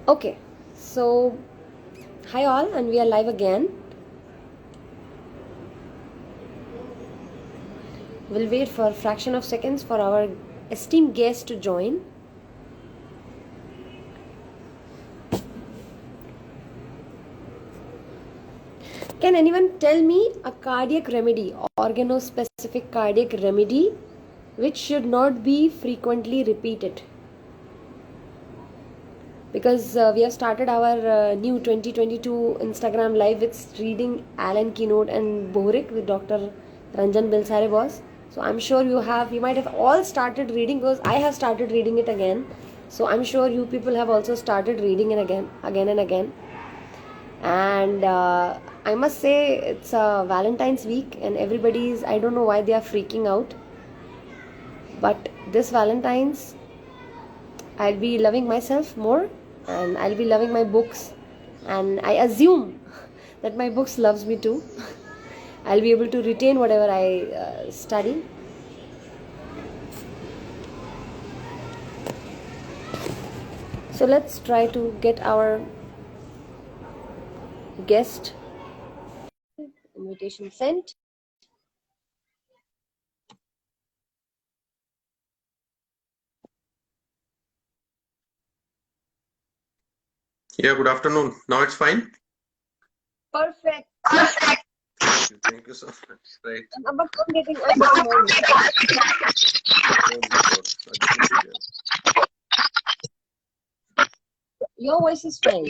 Okay, so hi all, and we are live again. We'll wait for a fraction of seconds for our esteemed guest to join. Can anyone tell me a cardiac remedy, organospecific cardiac remedy, which should not be frequently repeated? Because we have started our new 2022 Instagram live with reading Alan Keynote and Bohrik with Dr. Ranjan Bilsare was. So I'm sure you might have all started reading because I have started reading it again. So I'm sure you people have also started reading it again and again. And I must say it's Valentine's week and everybody's, I don't know why they are freaking out. But this Valentine's, I'll be loving myself more and I'll be loving my books, and I assume that my books loves me too. I'll be able to retain whatever I study. So let's try to get our guest invitation sent. Yeah, good afternoon. Now it's fine? Perfect. Thank you so much. Right. But I'm getting noise. Oh my God. Your voice is fine.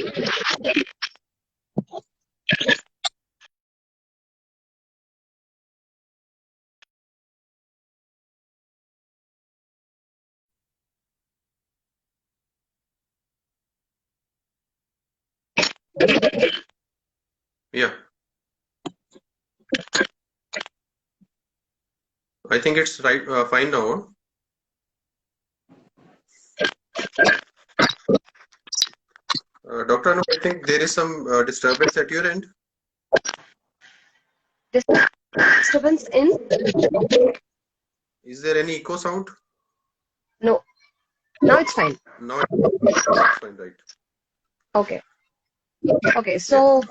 Yeah, I think it's right. Fine now. Dr. Anu, I think there is some disturbance at your end. Disturbance in? Is there any echo sound? No. Now it's fine. No, it's fine, right? Okay. Okay, so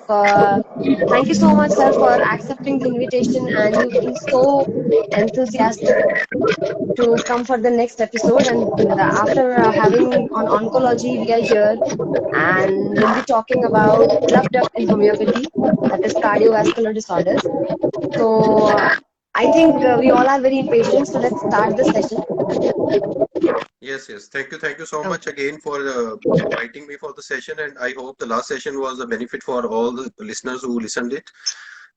thank you so much, sir, for accepting the invitation and you being so enthusiastic to come for the next episode. And after having on oncology, we are here and we'll be talking about club duct in homeopathy, that is cardiovascular disorders. So I think we all are very impatient, so let's start the session. Yes, yes. Thank you so much Okay. again for inviting me for the session. And I hope the last session was a benefit for all the listeners who listened it.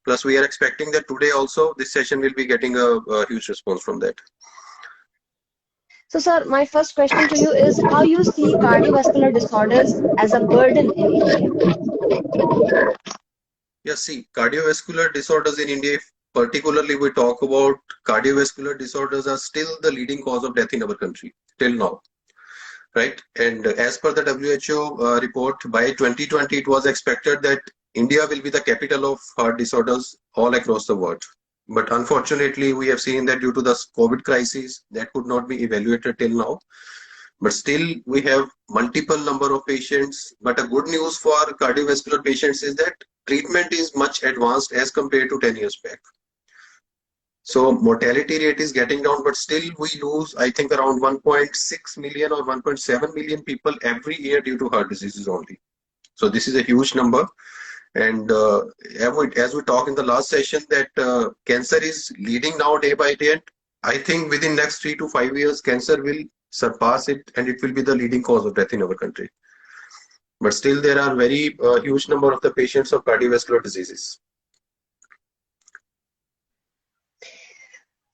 Plus, we are expecting that today also this session will be getting a huge response from that. So, sir, my first question to you is how you see cardiovascular disorders as a burden in India? Yeah, see, cardiovascular disorders in India, if particularly we talk about cardiovascular disorders, are still the leading cause of death in our country till now, right? And as per the WHO report, by 2020, it was expected that India will be the capital of heart disorders all across the world. But unfortunately, we have seen that due to the COVID crisis, that could not be evaluated till now. But still, we have multiple number of patients. But a good news for cardiovascular patients is that treatment is much advanced as compared to 10 years back. So mortality rate is getting down, but still we lose, I think, around 1.6 million or 1.7 million people every year due to heart diseases only. So this is a huge number. And as we talked in the last session, that cancer is leading now day by day. I think within next 3 to 5 years, cancer will surpass it, and it will be the leading cause of death in our country. But still, there are very huge number of the patients of cardiovascular diseases.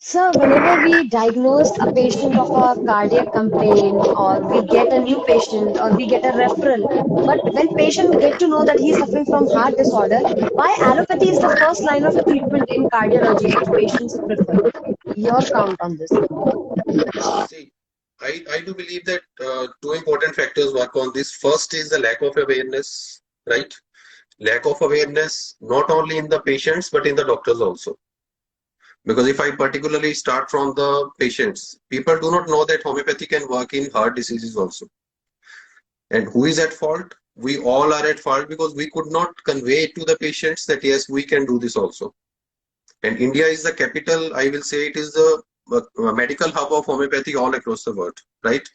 Sir, whenever we diagnose a patient of a cardiac complaint or we get a new patient or we get a referral, but when patient get to know that he is suffering from heart disorder, why allopathy is the first line of treatment in cardiology which patients prefer? Your count on this. See, I do believe that two important factors work on this. First is the lack of awareness, right? Lack of awareness not only in the patients but in the doctors also. Because if I particularly start from the patients, people do not know that homeopathy can work in heart diseases also. And who is at fault? we all are at fault because we could not convey to the patients that yes, we can do this also. And India is the capital, I will say it is the medical hub of homeopathy all across the world, right?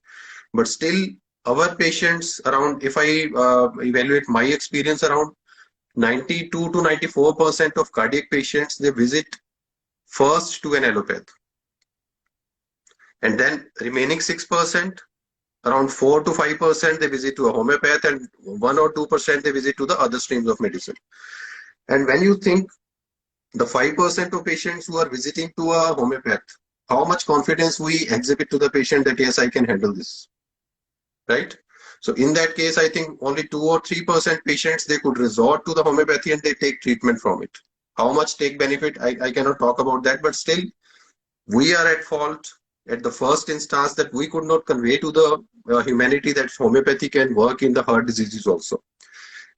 But still, our patients around, if I evaluate my experience, around 92 to 94% of cardiac patients, they visit first to an allopath. And then remaining 6%, around 4 to 5%, they visit to a homeopath, and 1 or 2% they visit to the other streams of medicine. And when you think the 5% of patients who are visiting to a homeopath, how much confidence we exhibit to the patient that yes, I can handle this, right? So in that case, I think only 2 or 3% patients, they could resort to the homeopathy and they take treatment from it. How much take benefit, I cannot talk about that, but still we are at fault at the first instance that we could not convey to the humanity that homeopathy can work in the heart diseases also.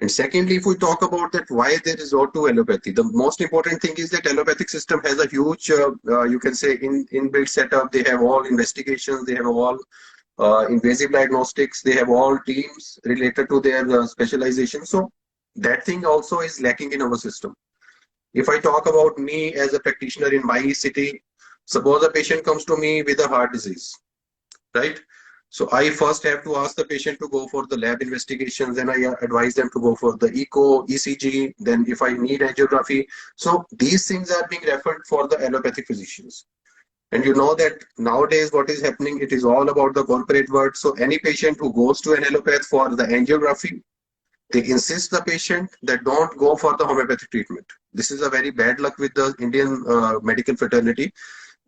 And secondly, if we talk about that why they resort to allopathy, the most important thing is that allopathic system has a huge, you can say, inbuilt setup. They have all investigations, they have all invasive diagnostics, they have all teams related to their specialization. So that thing also is lacking in our system. If I talk about me as a practitioner in my city, suppose a patient comes to me with a heart disease, right? So I first have to ask the patient to go for the lab investigations, then I advise them to go for the echo, ECG, then if I need angiography. So these things are being referred for the allopathic physicians. And you know that nowadays what is happening, it is all about the corporate world. So any patient who goes to an allopath for the angiography, they insist the patient that don't go for the homeopathic treatment. This is a very bad luck with the Indian medical fraternity,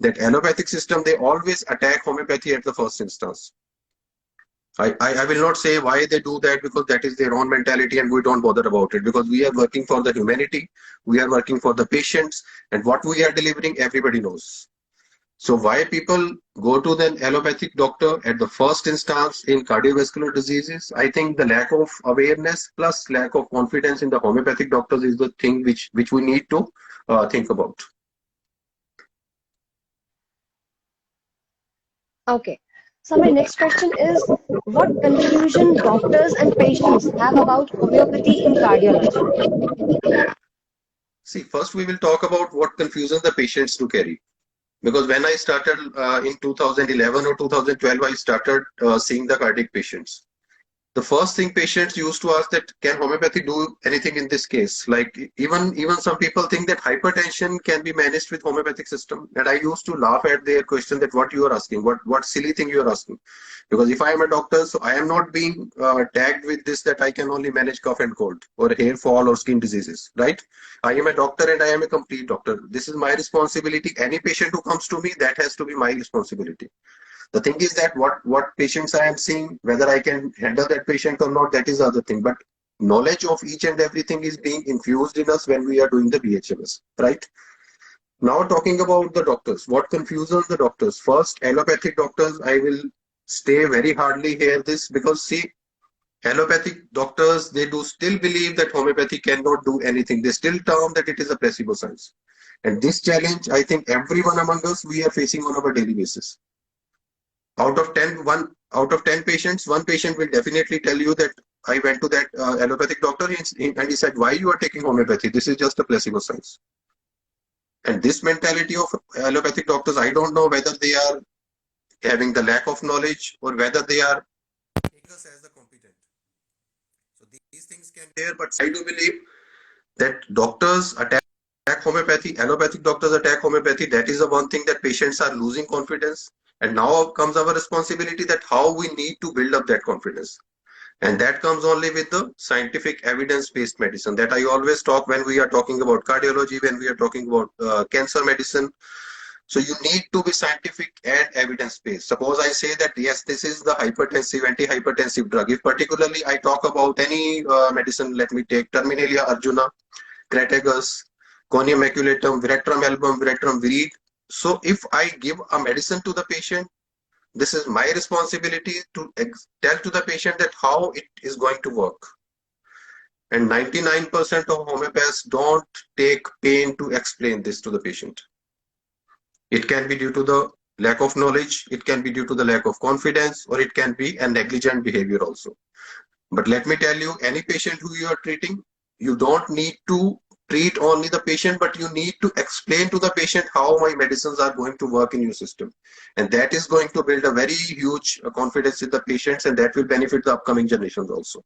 that allopathic system, they always attack homeopathy at the first instance. I will not say why they do that, because that is their own mentality and we don't bother about it, because we are working for the humanity, we are working for the patients, and what we are delivering, everybody knows. So why people go to the allopathic doctor at the first instance in cardiovascular diseases? I think the lack of awareness plus lack of confidence in the homeopathic doctors is the thing which we need to think about. Okay. So my next question is, what confusion doctors and patients have about homeopathy in cardiology? See, first we will talk about what confusion the patients do carry. Because when I started in 2011 or 2012, I started seeing the cardiac patients. The first thing patients used to ask that can homeopathy do anything in this case? Like even some people think that hypertension can be managed with homeopathic system. And I used to laugh at their question that what you are asking, what silly thing you are asking. Because if I am a doctor, so I am not being tagged with this that I can only manage cough and cold or hair fall or skin diseases, right? I am a doctor and I am a complete doctor. This is my responsibility. Any patient who comes to me, that has to be my responsibility. The thing is that what patients I am seeing, whether I can handle that patient or not, that is the other thing. But knowledge of each and everything is being infused in us when we are doing the BHMS, right? Now talking about the doctors, what confuses the doctors? First, allopathic doctors, I will stay very hardly here this, because see, allopathic doctors, they do still believe that homeopathy cannot do anything. They still term that it is a placebo science. And this challenge, I think everyone among us, we are facing on our daily basis. Out of 10, out of 10 patients, one patient will definitely tell you that I went to that allopathic doctor and he said, why you are taking homeopathy? This is just a placebo science. And this mentality of allopathic doctors, I don't know whether they are having the lack of knowledge or whether they are taking us as the competent. So these things can be there, but I do believe that doctors attack homeopathy, allopathic doctors attack homeopathy. That is the one thing that patients are losing confidence. And now comes our responsibility that how we need to build up that confidence. And that comes only with the scientific evidence-based medicine that I always talk when we are talking about cardiology, when we are talking about cancer medicine. So you need to be scientific and evidence-based. Suppose I say that, yes, this is the hypertensive, anti-hypertensive drug. If particularly I talk about any medicine, let me take Terminalia Arjuna, Crataegus, Conium maculatum, Virectrum album, Virectrum virid. So if I give a medicine to the patient, this is my responsibility to tell to the patient that how it is going to work. And 99% of homeopaths don't take pain to explain this to the patient. It can be due to the lack of knowledge, it can be due to the lack of confidence, or it can be a negligent behavior also. But let me tell you, any patient who you are treating, you don't need to treat only the patient, but you need to explain to the patient how my medicines are going to work in your system. And that is going to build a very huge confidence in the patients, and that will benefit the upcoming generations also.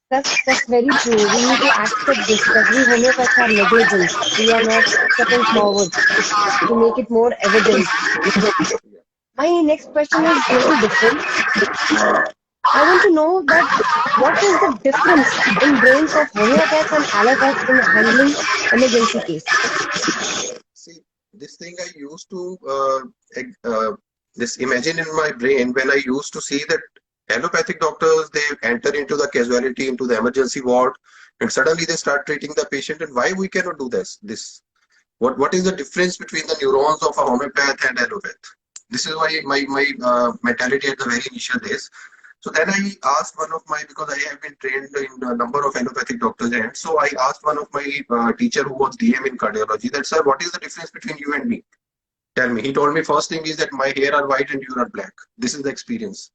That's very true. We need to accept this that we homeopaths are negligent. We are not stepping forward to make it more evident. My next question is little different. I want to know that what is the difference in brains of homeopaths and allopaths in handling emergency cases? See, this thing I used to this imagine in my brain when I used to see that allopathic doctors, they enter into the casualty, into the emergency ward, and suddenly they start treating the patient. And why we cannot do this? What is the difference between the neurons of a homeopath and allopath? This is why my mentality at the very initial days. So then I asked one of my, because I have been trained in a number of allopathic doctors, and so I asked one of my teacher who was DM in cardiology that, sir, what is the difference between you and me? Tell me. He told me first thing is that my hair are white and you are black. This is the experience,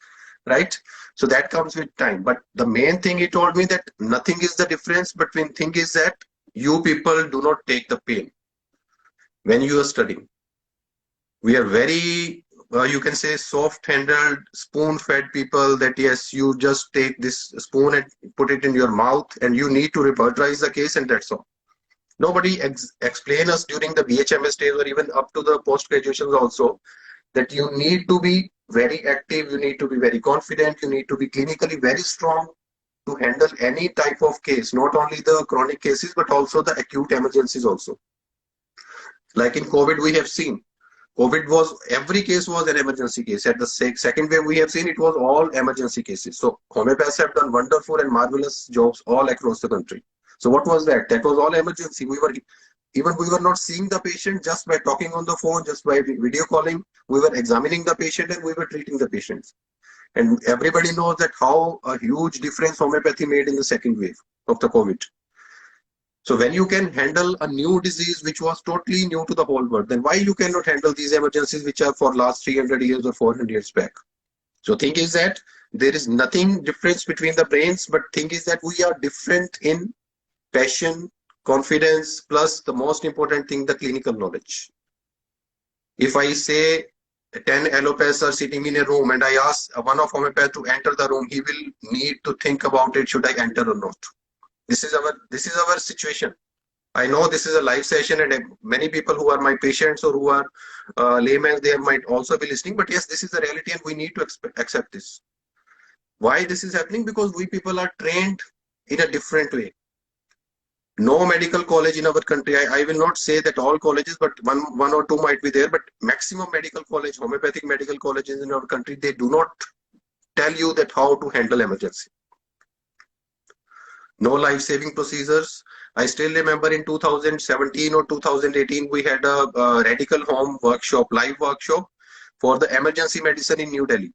right? So that comes with time. But the main thing he told me that nothing is the difference between thing is that you people do not take the pain when you are studying. We are very you can say soft-handled, spoon-fed people that yes, you just take this spoon and put it in your mouth and you need to repertorize the case and that's all. Nobody explain us during the BHMS days or even up to the post-graduations also that you need to be very active, you need to be very confident, you need to be clinically very strong to handle any type of case, not only the chronic cases, but also the acute emergencies also. Like in COVID, we have seen COVID was, every case was an emergency case. At the second wave, we have seen it was all emergency cases. So homeopaths have done wonderful and marvelous jobs all across the country. So what was that? That was all emergency. We were not seeing the patient just by talking on the phone, just by video calling. We were examining the patient and we were treating the patients. And everybody knows that how a huge difference homeopathy made in the second wave of the COVID. So when you can handle a new disease which was totally new to the whole world, then why you cannot handle these emergencies which are for last 300 years or 400 years back? So thing is that there is nothing difference between the brains, but thing is that we are different in passion, confidence, plus the most important thing, the clinical knowledge. If I say 10 allopaths are sitting in a room and I ask one of homeopath to enter the room, he will need to think about it, should I enter or not? This is our situation. I know this is a live session and many people who are my patients or who are laymen, they might also be listening. But yes, this is the reality and we need to accept this. Why this is happening? Because we people are trained in a different way. No medical college in our country. I will not say that all colleges, but one or two might be there. But maximum medical college, homeopathic medical colleges in our country, they do not tell you that how to handle emergency. No life-saving procedures. I still remember in 2017 or 2018, we had a radical home workshop, live workshop for the emergency medicine in New Delhi.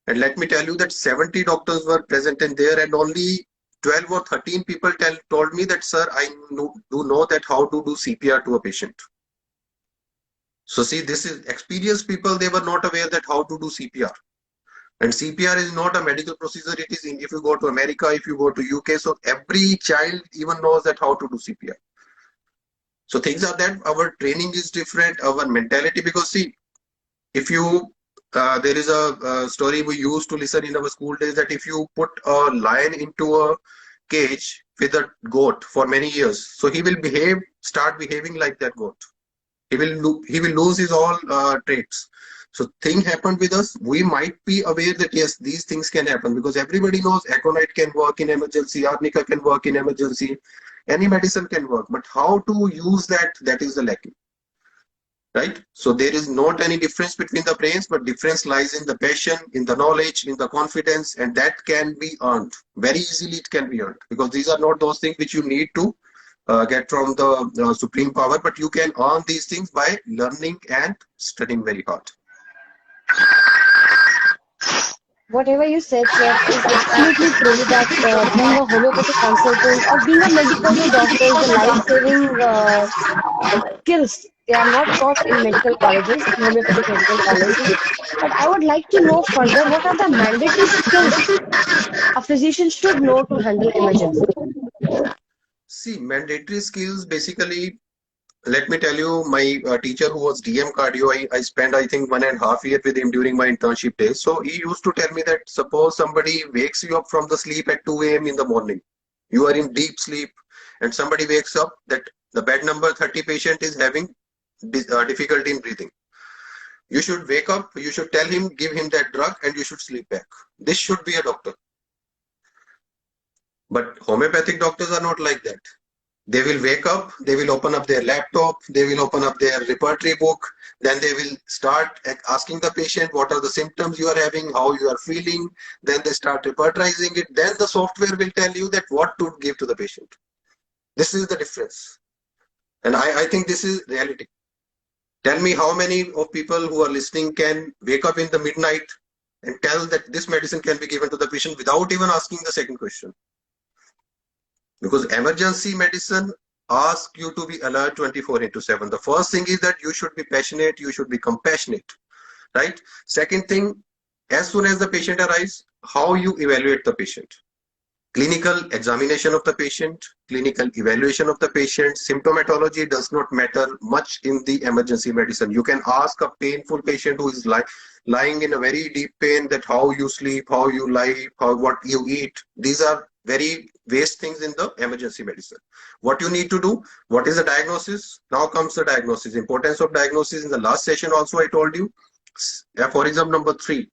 And let me tell you that 70 doctors were present in there and only 12 or 13 people told me that, sir, I do know that how to do CPR to a patient. So see, this is experienced people, they were not aware that how to do CPR. And CPR is not a medical procedure. It is if you go to America, if you go to UK, so every child even knows that how to do CPR. So things are that our training is different, our mentality, because see, if you, there is a story we used to listen in our school days that if you put a lion into a cage with a goat for many years, so he will start behaving like that goat. He will lose his all traits. So thing happened with us. We might be aware that yes, these things can happen because everybody knows aconite can work in emergency, arnica can work in emergency, any medicine can work. But how to use that is the lacking. Right? So there is not any difference between the brains, but difference lies in the passion, in the knowledge, in the confidence, and that can be earned. Very easily it can be earned because these are not those things which you need to get from the supreme power, but you can earn these things by learning and studying very hard. Whatever you said, sir, is absolutely true that being a homeopathic consultant or being a medical doctor is a life-saving skills. They are not taught in medical colleges, homeopathic medical colleges. But I would like to know further what are the mandatory skills a physician should know to handle emergency. See, mandatory skills basically, let me tell you, my teacher who was DM cardio, I spent, I think, 1.5 years with him during my internship days. So he used to tell me that suppose somebody wakes you up from the sleep at 2 a.m. in the morning, you are in deep sleep, and somebody wakes up that the bed number 30 patient is having difficulty in breathing. You should wake up, you should tell him, give him that drug, and you should sleep back. This should be a doctor. But homeopathic doctors are not like that. They will wake up, they will open up their laptop, they will open up their repertory book, then they will start asking the patient what are the symptoms you are having, how you are feeling, then they start repertorizing it, then the software will tell you that what to give to the patient. This is the difference. And I think this is reality. Tell me how many of people who are listening can wake up in the midnight and tell that this medicine can be given to the patient without even asking the second question. Because emergency medicine asks you to be alert 24/7. The first thing is that you should be passionate, you should be compassionate, right? Second thing, as soon as the patient arrives, how you evaluate the patient. Clinical examination of the patient, clinical evaluation of the patient, symptomatology does not matter much in the emergency medicine. You can ask a painful patient who is lying in a very deep pain that how you sleep, how you lie, what you eat. These are very waste things in the emergency medicine. What you need to do, what is the diagnosis? Now comes the diagnosis. Importance of diagnosis in the last session also I told you. For example, number 3.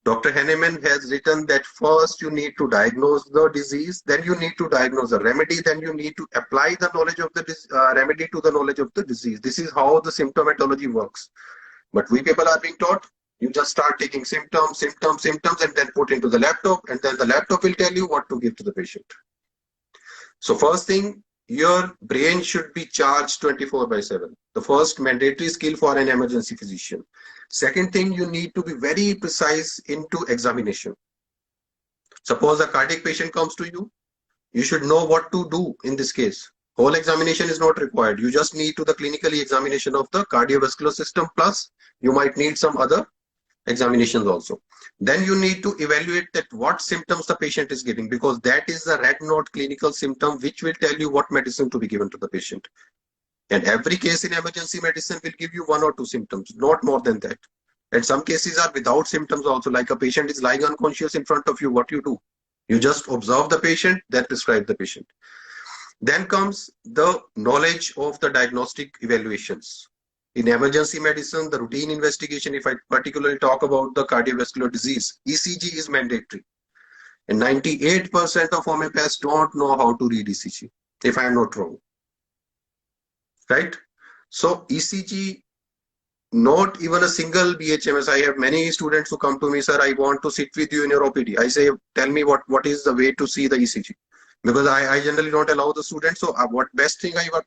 Dr. Henneman has written that first you need to diagnose the disease, then you need to diagnose the remedy, then you need to apply the knowledge of the remedy to the knowledge of the disease. This is how the symptomatology works. But we people are being taught, you just start taking symptoms, and then put into the laptop, and then the laptop will tell you what to give to the patient. So first thing, your brain should be charged 24/7. The first mandatory skill for an emergency physician. Second thing, you need to be very precise into examination. Suppose a cardiac patient comes to you, you should know what to do in this case. Whole examination is not required. You just need to the clinically examination of the cardiovascular system, plus you might need some other examinations also. Then you need to evaluate that what symptoms the patient is giving, because that is the red note clinical symptom which will tell you what medicine to be given to the patient. And every case in emergency medicine will give you 1 or 2 symptoms, not more than that. And some cases are without symptoms also, like a patient is lying unconscious in front of you, what you do? You just observe the patient, then prescribe the patient. Then comes the knowledge of the diagnostic evaluations. In emergency medicine, the routine investigation, if I particularly talk about the cardiovascular disease, ECG is mandatory. And 98% of homeopaths don't know how to read ECG, if I am not wrong. Right? So ECG, not even a single BHMS. I have many students who come to me, sir, I want to sit with you in your OPD. I say, tell me what is the way to see the ECG. Because I generally don't allow the students. So what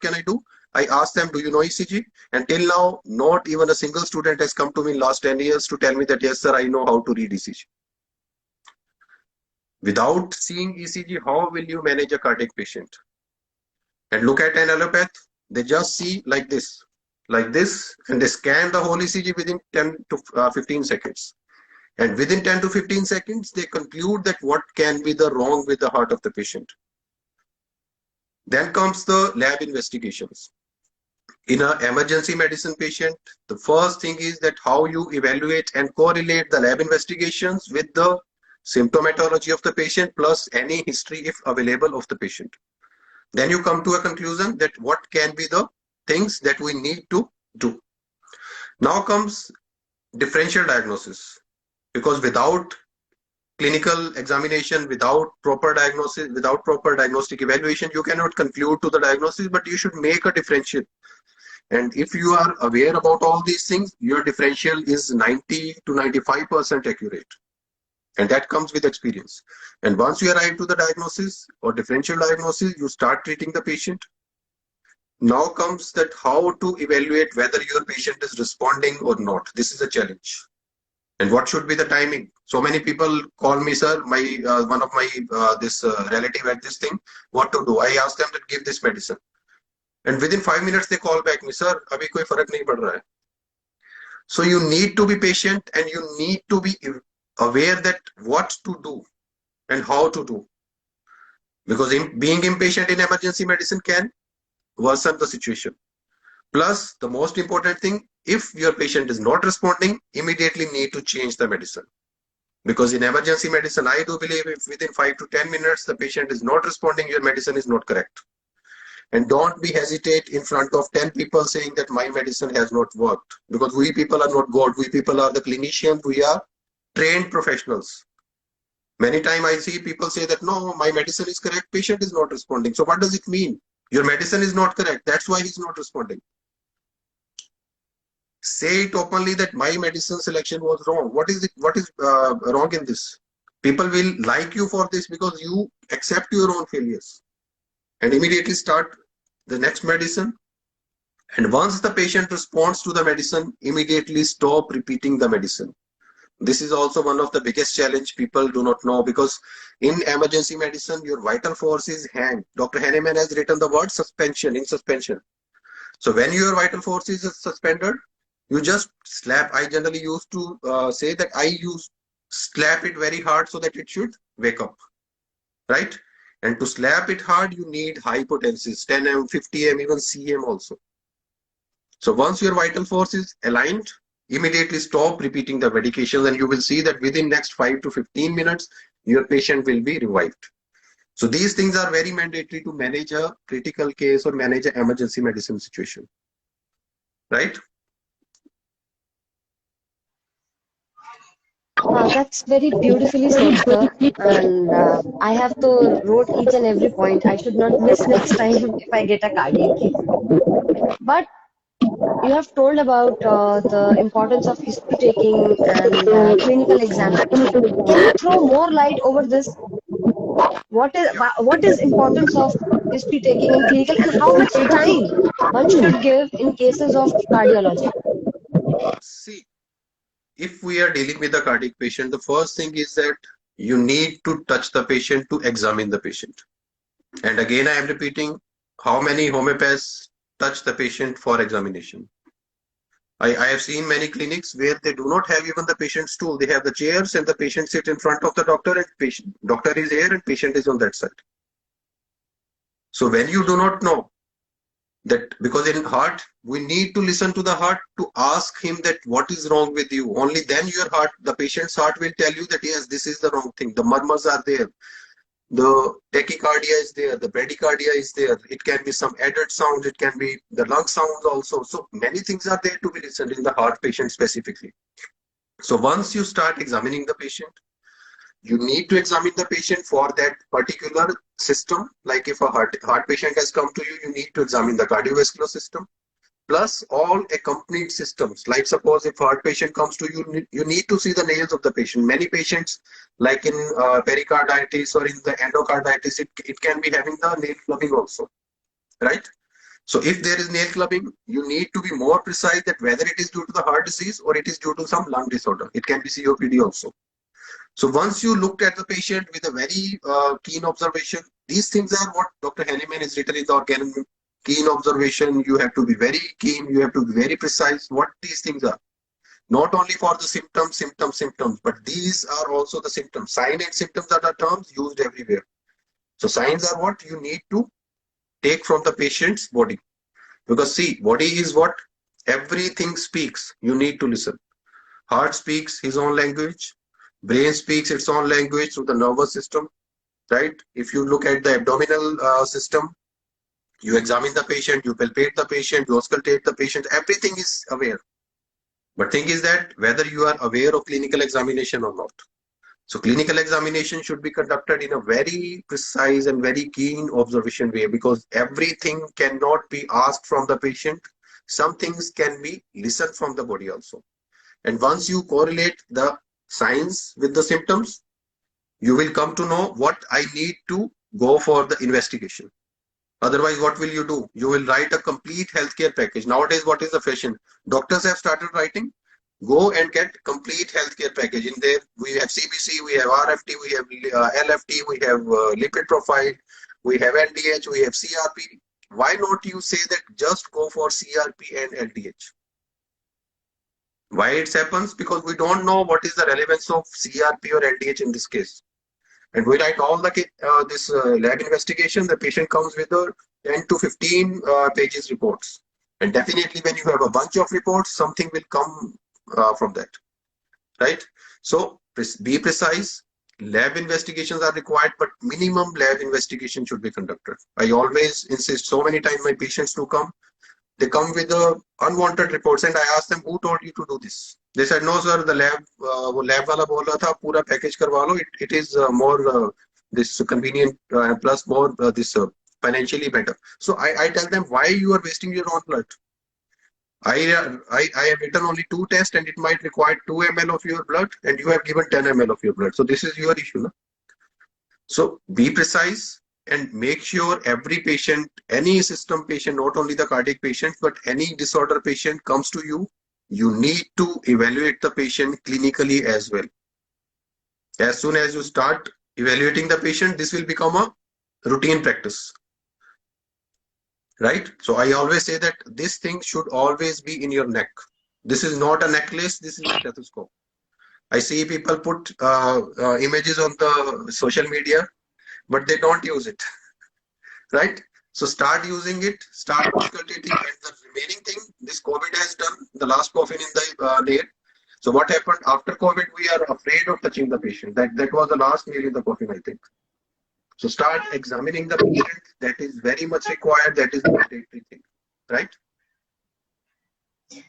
can I do? I ask them, do you know ECG? And till now, not even a single student has come to me in last 10 years to tell me that, yes, sir, I know how to read ECG. Without seeing ECG, how will you manage a cardiac patient? And look at an allopath, they just see like this, and they scan the whole ECG within 10 to 15 seconds. And within 10 to 15 seconds, they conclude that what can be the wrong with the heart of the patient. Then comes the lab investigations. In an emergency medicine patient, the first thing is that how you evaluate and correlate the lab investigations with the symptomatology of the patient plus any history, if available, of the patient. Then you come to a conclusion that what can be the things that we need to do. Now comes differential diagnosis, because without clinical examination, without proper diagnosis, without proper diagnostic evaluation, you cannot conclude to the diagnosis, but you should make a differential. And if you are aware about all these things, your differential is 90 to 95% accurate. And that comes with experience. And once you arrive to the diagnosis or differential diagnosis, you start treating the patient. Now comes that how to evaluate whether your patient is responding or not. This is a challenge. And what should be the timing? So many people call me, sir, one of my relative at this thing, what to do? I ask them to give this medicine. And within 5 minutes, they call back me, sir, abhi koi farak nahi pad raha hai. So you need to be patient and you need to be aware that what to do and how to do. Because being impatient in emergency medicine can worsen the situation. Plus, the most important thing, if your patient is not responding, immediately need to change the medicine. Because in emergency medicine, I do believe if within 5 to 10 minutes the patient is not responding, your medicine is not correct. And don't be hesitate in front of 10 people saying that my medicine has not worked. Because we people are not God. We people are the clinicians. We are trained professionals. Many times I see people say that, no, my medicine is correct, patient is not responding. So what does it mean? Your medicine is not correct. That's why he's not responding. Say it openly that my medicine selection was wrong. What is it? What is wrong in this? People will like you for this because you accept your own failures and immediately start the next medicine. And once the patient responds to the medicine, immediately stop repeating the medicine. This is also one of the biggest challenge people do not know, because in emergency medicine, your vital force is hanged. Dr. Hahnemann has written the word suspension in suspension. So when your vital force is suspended, you just slap. I generally used to say that I use slap it very hard so that it should wake up, right? And to slap it hard, you need high potencies, 10 m, 50 m, even cm also. So once your vital force is aligned, immediately stop repeating the medications and you will see that within next 5 to 15 minutes, your patient will be revived. So these things are very mandatory to manage a critical case or manage an emergency medicine situation, right? That's very beautifully said, sir. And I have to note each and every point. I should not miss next time if I get a cardiac case. But you have told about the importance of history taking and clinical examination. Can you throw more light over this? Yeah. What is importance of history taking in clinical, and how much time one should give in cases of cardiology? See, if we are dealing with a cardiac patient, the first thing is that you need to touch the patient to examine the patient. And again, I am repeating, how many homeopaths touch the patient for examination? I have seen many clinics where they do not have even the patient stool. They have the chairs and the patient sit in front of the doctor and patient. Doctor is here and patient is on that side. So when you do not know that, because in heart, we need to listen to the heart to ask him that what is wrong with you. Only then your heart, the patient's heart will tell you that yes, this is the wrong thing. The murmurs are there. The tachycardia is there, the bradycardia is there. It can be some added sounds, it can be the lung sounds also. So many things are there to be listened in the heart patient specifically. So once you start examining the patient, you need to examine the patient for that particular system. Like if a heart patient has come to you, you need to examine the cardiovascular system plus all accompanied systems. Like suppose if heart patient comes to you, you need to see the nails of the patient. Many patients, like in pericarditis or in the endocarditis, it can be having the nail clubbing also, right? So if there is nail clubbing, you need to be more precise that whether it is due to the heart disease or it is due to some lung disorder. It can be COPD also. So once you looked at the patient with a very keen observation, these things are what Dr. Hahnemann has written in the organism. Keen observation, you have to be very keen, you have to be very precise what these things are. Not only for the symptoms, but these are also the symptoms. Sign and symptoms are the terms used everywhere. So signs are what you need to take from the patient's body. Because see, body is what everything speaks. You need to listen. Heart speaks his own language. Brain speaks its own language through the nervous system, right? If you look at the abdominal system, you examine the patient, you palpate the patient, you auscultate the patient, everything is aware. But thing is that whether you are aware of clinical examination or not. So clinical examination should be conducted in a very precise and very keen observation way, because everything cannot be asked from the patient. Some things can be listened from the body also. And once you correlate the signs with the symptoms, you will come to know what I need to go for the investigation. Otherwise, what will you do? You will write a complete healthcare package. Nowadays, what is the fashion? Doctors have started writing. Go and get complete healthcare package. In there, we have CBC, we have RFT, we have LFT, we have lipid profile, we have LDH, we have CRP. Why not you say that just go for CRP and LDH? Why it happens? Because we don't know what is the relevance of CRP or LDH in this case. And we write all the this lab investigation. The patient comes with a 10 to 15 pages reports. And definitely when you have a bunch of reports, something will come from that, right? So be precise. Lab investigations are required, but minimum lab investigation should be conducted. I always insist so many times my patients to come. They come with the unwanted reports and I ask them, who told you to do this? They said, no, sir, the lab, वो lab वाला बोल रहा था, पूरा package करवा लो. It is more this convenient plus more this financially better. So I tell them, why you are wasting your own blood? I have written only 2 tests and it might require 2 ml of your blood and you have given 10 ml of your blood. So this is your issue. No? So be precise and make sure every patient, any system patient, not only the cardiac patient, but any disorder patient comes to you, you need to evaluate the patient clinically as well. As soon as you start evaluating the patient, this will become a routine practice. Right? So I always say that this thing should always be in your neck. This is not a necklace, this is a stethoscope. I see people put images on the social media, but they don't use it. Right? So start using it, start auscultating, and the remaining thing, this COVID has done, the last coffin in the nail. So what happened after COVID, we are afraid of touching the patient. That was the last nail in the coffin, I think. So start examining the patient. That is very much required. That is the mandatory thing, right? Yes.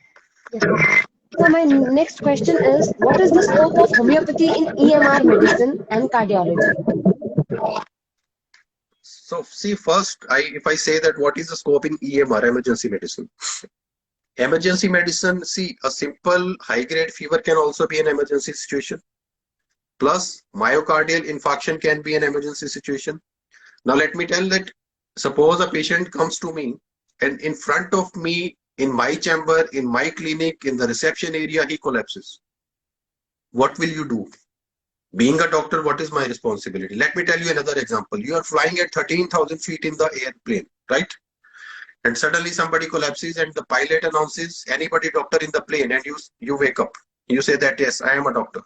So my next question is, what is the scope of homeopathy in EMR medicine and cardiology? So see, first, if I say that what is the scope in EMR, emergency medicine? Emergency medicine, see, a simple high-grade fever can also be an emergency situation. Plus, myocardial infarction can be an emergency situation. Now, let me tell that, suppose a patient comes to me and in front of me, in my chamber, in my clinic, in the reception area, he collapses. What will you do? Being a doctor, what is my responsibility? Let me tell you another example. You are flying at 13,000 feet in the airplane, right? And suddenly somebody collapses and the pilot announces, anybody doctor in the plane, and you wake up. You say that, yes, I am a doctor.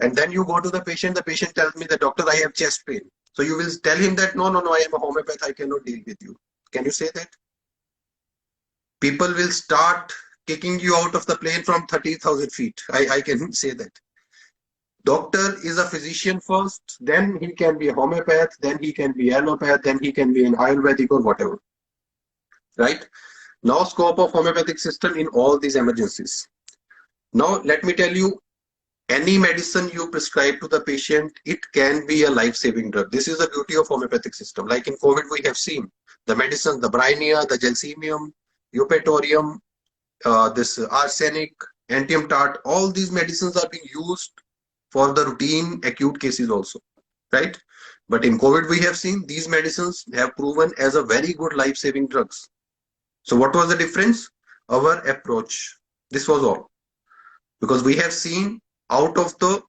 And then you go to the patient tells me, the doctor, I have chest pain. So you will tell him that, no, I am a homeopath, I cannot deal with you. Can you say that? People will start kicking you out of the plane from 30,000 feet. I can say that. Doctor is a physician first, then he can be a homeopath, then he can be allopath, then he can be an Ayurvedic or whatever. Right? Now, scope of homeopathic system in all these emergencies. Now, let me tell you, any medicine you prescribe to the patient, it can be a life-saving drug. This is the beauty of homeopathic system. Like in COVID, we have seen the medicine, the Brinia, the Gelsemium, Eupatorium, this arsenic, Antium tart, all these medicines are being used for the routine acute cases also, right? But in COVID, we have seen these medicines have proven as a very good life-saving drugs. So what was the difference? Our approach. This was all. Because we have seen out of the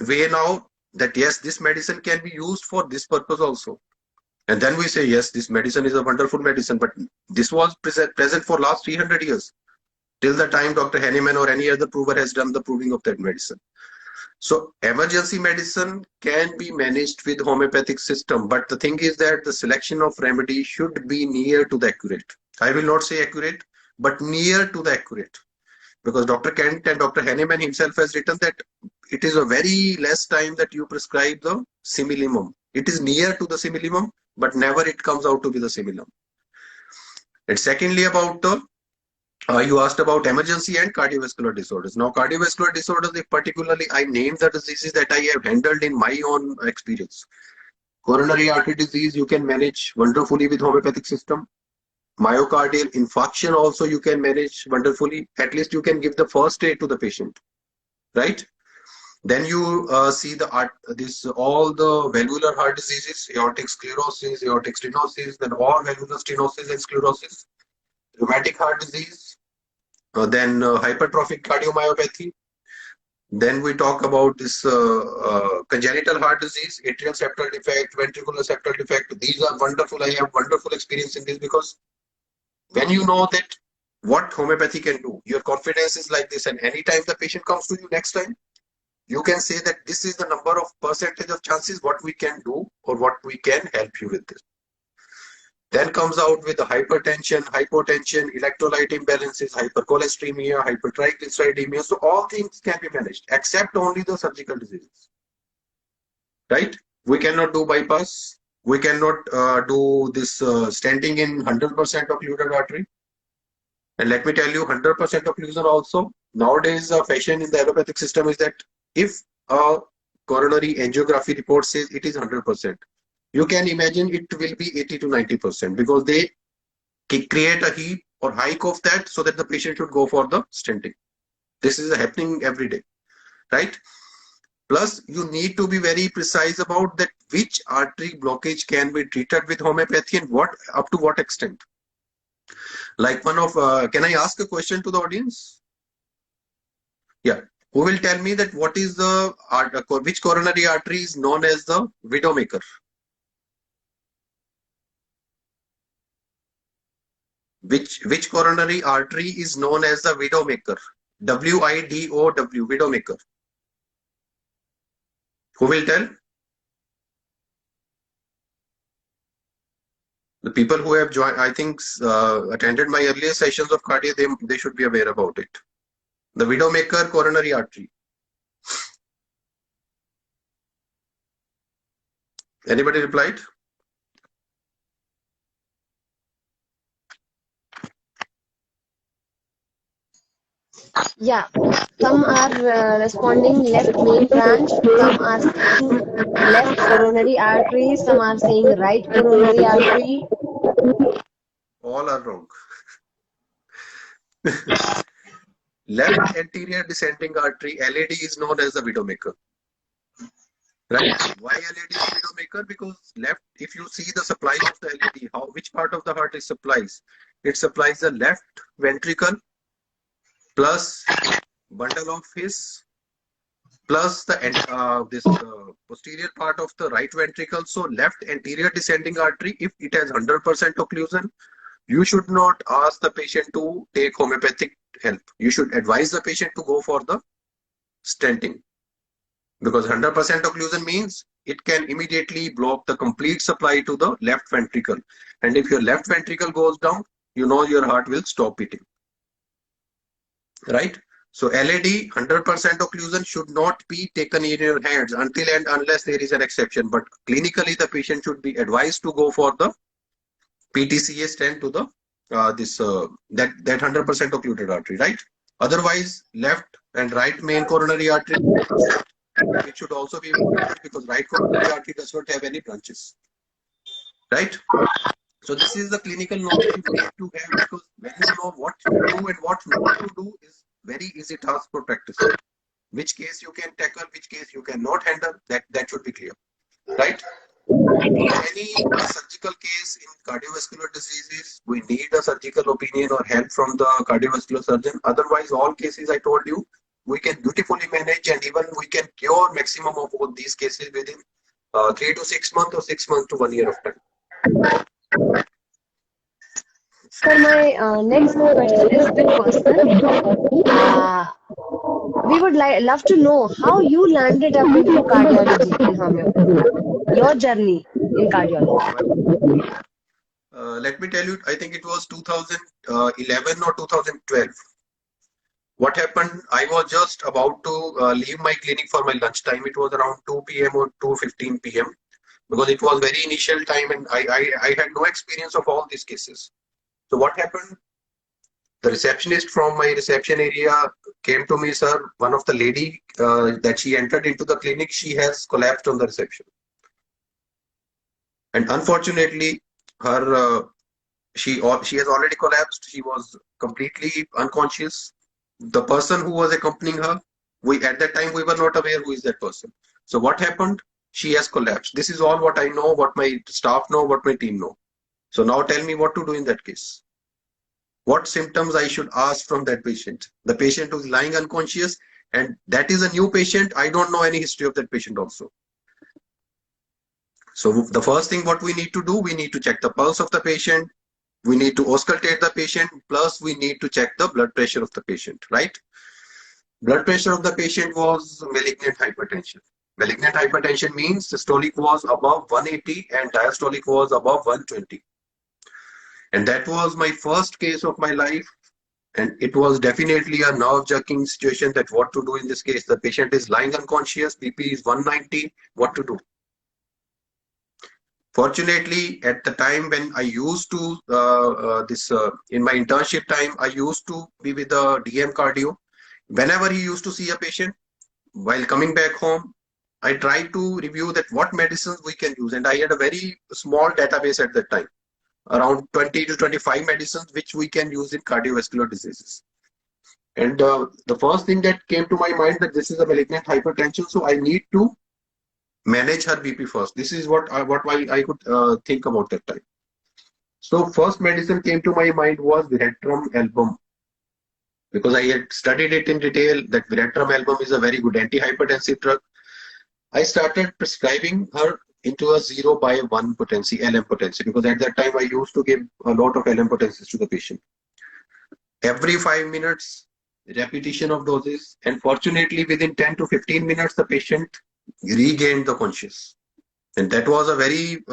way now that yes, this medicine can be used for this purpose also. And then we say, yes, this medicine is a wonderful medicine, but this was present for last 300 years, till the time Dr. Henneman or any other prover has done the proving of that medicine. So emergency medicine can be managed with homeopathic system, but the thing is that the selection of remedy should be near to the accurate. I will not say accurate, but near to the accurate. Because Dr. Kent and Dr. Henneman himself has written that it is a very less time that you prescribe the similimum. It is near to the similimum, but never it comes out to be the similimum. And secondly, about the you asked about emergency and cardiovascular disorders. Now, cardiovascular disorders, particularly, I named the diseases that I have handled in my own experience. Coronary artery disease, you can manage wonderfully with homeopathic system. Myocardial infarction also you can manage wonderfully. At least you can give the first aid to the patient, right? Then you see all the valvular heart diseases, aortic sclerosis, aortic stenosis, then all valvular stenosis and sclerosis, rheumatic heart disease, then hypertrophic cardiomyopathy. Then we talk about this congenital heart disease, atrial septal defect, ventricular septal defect. These are wonderful. I have wonderful experience in this because when you know that what homeopathy can do. Your confidence is like this, and anytime the patient comes to you next time, you can say that this is the number of percentage of chances what we can do or what we can help you with this. Then comes out with the hypertension, hypotension, electrolyte imbalances, hypercholesteremia, hypertriglyceridemia. So all things can be managed except only the surgical diseases, right? We cannot do bypass. We cannot do this stenting in 100% occluded artery. And let me tell you, 100% occlusion also. Nowadays, the fashion in the allopathic system is that if a coronary angiography report says it is 100%, you can imagine it will be 80 to 90% because they create a heap or hike of that so that the patient should go for the stenting. This is happening every day, right? Plus, you need to be very precise about that which artery blockage can be treated with homeopathy and what up to what extent. Like can I ask a question to the audience? Yeah. Who will tell me that what is which coronary artery is known as the widowmaker? Which coronary artery is known as the widowmaker? W-I-D-O-W, widowmaker. Who will tell? The people who have joined, I think, attended my earlier sessions of cardio, they should be aware about it. The widowmaker coronary artery. Anybody replied? Yeah, some are responding left main branch, some are saying left coronary artery, some are saying right coronary artery. All are wrong. Left anterior descending artery, LAD, is known as the widowmaker. Right? Why LAD is widowmaker? Because left, if you see the supply of the LAD, which part of the heart it supplies? It supplies the left ventricle plus bundle of his plus the posterior part of the right ventricle. So left anterior descending artery, if it has 100% occlusion, you should not ask the patient to take homeopathic help. You should advise the patient to go for the stenting, because 100% occlusion means it can immediately block the complete supply to the left ventricle. And if your left ventricle goes down, you know your heart will stop beating. Right? So LAD 100% occlusion should not be taken in your hands until and unless there is an exception. But clinically, the patient should be advised to go for the PTCA stent to the that 100% occluded artery, right? Otherwise, left and right main coronary artery, it should also be avoided because right coronary artery does not have any branches, right? So this is the clinical knowledge you need to have, because when you know what to do and what not to do is very easy task for practice. Which case you can tackle, which case you cannot handle, that should be clear, right? Any surgical case in cardiovascular diseases, we need a surgical opinion or help from the cardiovascular surgeon. Otherwise, all cases I told you, we can beautifully manage, and even we can cure maximum of all these cases within 3 to 6 months or 6 months to 1 year of time. So my next question is a bit personal. We would love to know how you landed up into cardiology in homeopathy. Your journey in cardiology. Let me tell you, I think it was 2011 or 2012. What happened, I was just about to leave my clinic for my lunchtime. It was around 2 p.m. or 2:15 p.m. because it was very initial time, and I had no experience of all these cases. So what happened? The receptionist from my reception area came to me, sir, one of the lady that she entered into the clinic, she has collapsed on the reception. And unfortunately, she has already collapsed. She was completely unconscious. The person who was accompanying her, at that time we were not aware who is that person. So what happened? She has collapsed. This is all what I know, what my staff know, what my team know. So now tell me what to do in that case. What symptoms I should ask from that patient? The patient who is lying unconscious, and that is a new patient. I don't know any history of that patient also. So the first thing what we need to do, we need to check the pulse of the patient. We need to auscultate the patient, plus we need to check the blood pressure of the patient, right? Blood pressure of the patient was malignant hypertension. Malignant hypertension means systolic was above 180 and diastolic was above 120. And that was my first case of my life. And it was definitely a nerve-jerking situation that what to do in this case. The patient is lying unconscious, BP is 190, what to do? Fortunately, at the time when I used to, in my internship time, I used to be with the DM cardio. Whenever he used to see a patient, while coming back home, I tried to review that what medicines we can use. And I had a very small database at that time, around 20 to 25 medicines which we can use in cardiovascular diseases. And the first thing that came to my mind that this is a malignant hypertension, so I need to manage her BP first. This is what I could think about that time. So first medicine came to my mind was Viretrum album, because I had studied it in detail that Viretrum album is a very good antihypertensive drug. I started prescribing her into a 0/1 potency, LM potency, because at that time I used to give a lot of LM potencies to the patient. Every 5 minutes, repetition of doses, and fortunately within 10 to 15 minutes, the patient regained the conscious. And that was a very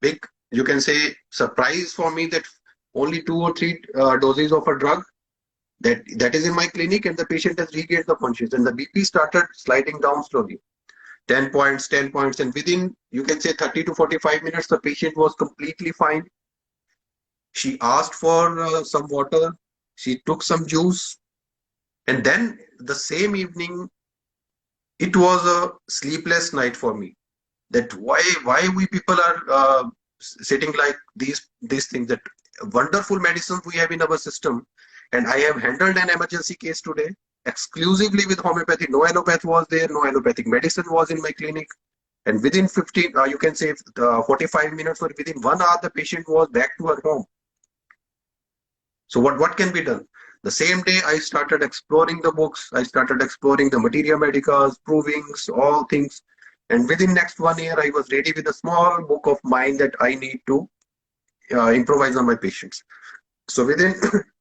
big, you can say, surprise for me that only 2 or 3 doses of a drug that is in my clinic and the patient has regained the conscious and the BP started sliding down slowly. 10 points, 10 points, and within, you can say, 30 to 45 minutes, the patient was completely fine. She asked for some water, she took some juice, and then the same evening, it was a sleepless night for me. That why we people are sitting like these things, that wonderful medicines we have in our system, and I have handled an emergency case today exclusively with homeopathy. No allopath was there, no allopathic medicine was in my clinic, and within 15, you can say 45 minutes or within 1 hour, the patient was back to her home. So what can be done? The same day I started exploring the books, I started exploring the materia medicas, provings, all things. And within next 1 year, I was ready with a small book of mine that I need to improvise on my patients. So within,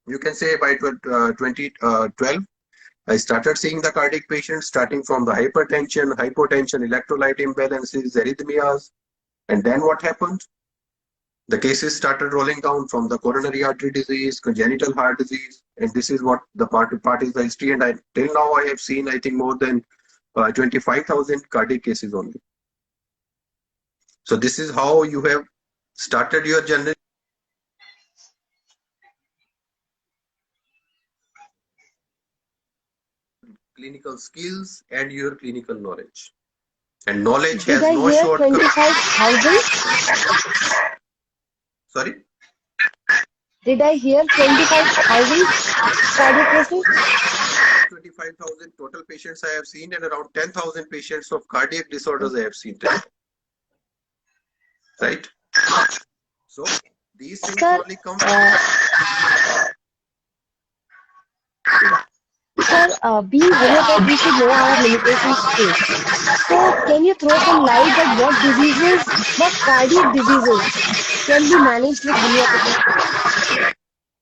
you can say by 2012, I started seeing the cardiac patients, starting from the hypertension, hypotension, electrolyte imbalances, arrhythmias. And then what happened? The cases started rolling down from the coronary artery disease, congenital heart disease, and this is what the part is the history. And till now, I have seen, I think, more than 25,000 cardiac cases only. So this is how you have started your journey. Clinical skills and your clinical knowledge. And knowledge Did has I no hear shortcut. 25,000? Sorry? Did I hear 25,000 cardiac cases? 25,000 total patients I have seen, and around 10,000 patients of cardiac disorders I have seen. Right? So these things Sir, only come. Sir, being homeopathic, we should know our limitations too. So, can you throw some light at what cardiac diseases can be managed with homeopathy?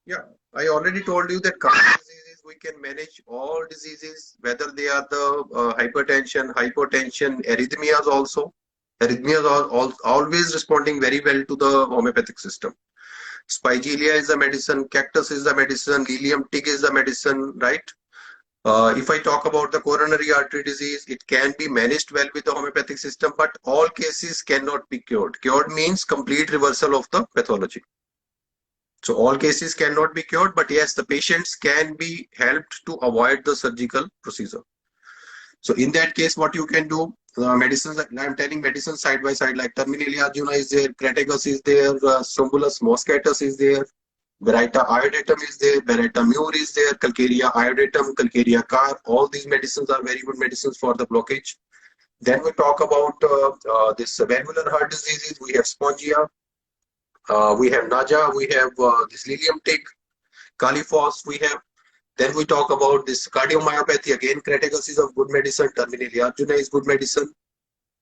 Yeah, I already told you that cardiac diseases, we can manage all diseases, whether they are the hypertension, hypotension, arrhythmias also. Arrhythmias are always responding very well to the homeopathic system. Spigelia is the medicine, cactus is the medicine, lilium tig is the medicine, right? If I talk about the coronary artery disease, it can be managed well with the homeopathic system, but all cases cannot be cured. Cured means complete reversal of the pathology. So all cases cannot be cured, but yes, the patients can be helped to avoid the surgical procedure. So in that case, what you can do, medicines, I'm telling medicines side by side, like Terminalia arjuna is there, Crataegus is there, Strombulus moscatus is there, Beretta iodatum is there, Beretta mur is there, Calcarea iodatum, Calcarea car. All these medicines are very good medicines for the blockage. Then we talk about this valvular heart diseases. We have spongia, we have naja, we have this lilium tick, califos, we have. Then we talk about this cardiomyopathy. Again, Crataegus is of good medicine, Terminalia arjuna is good medicine.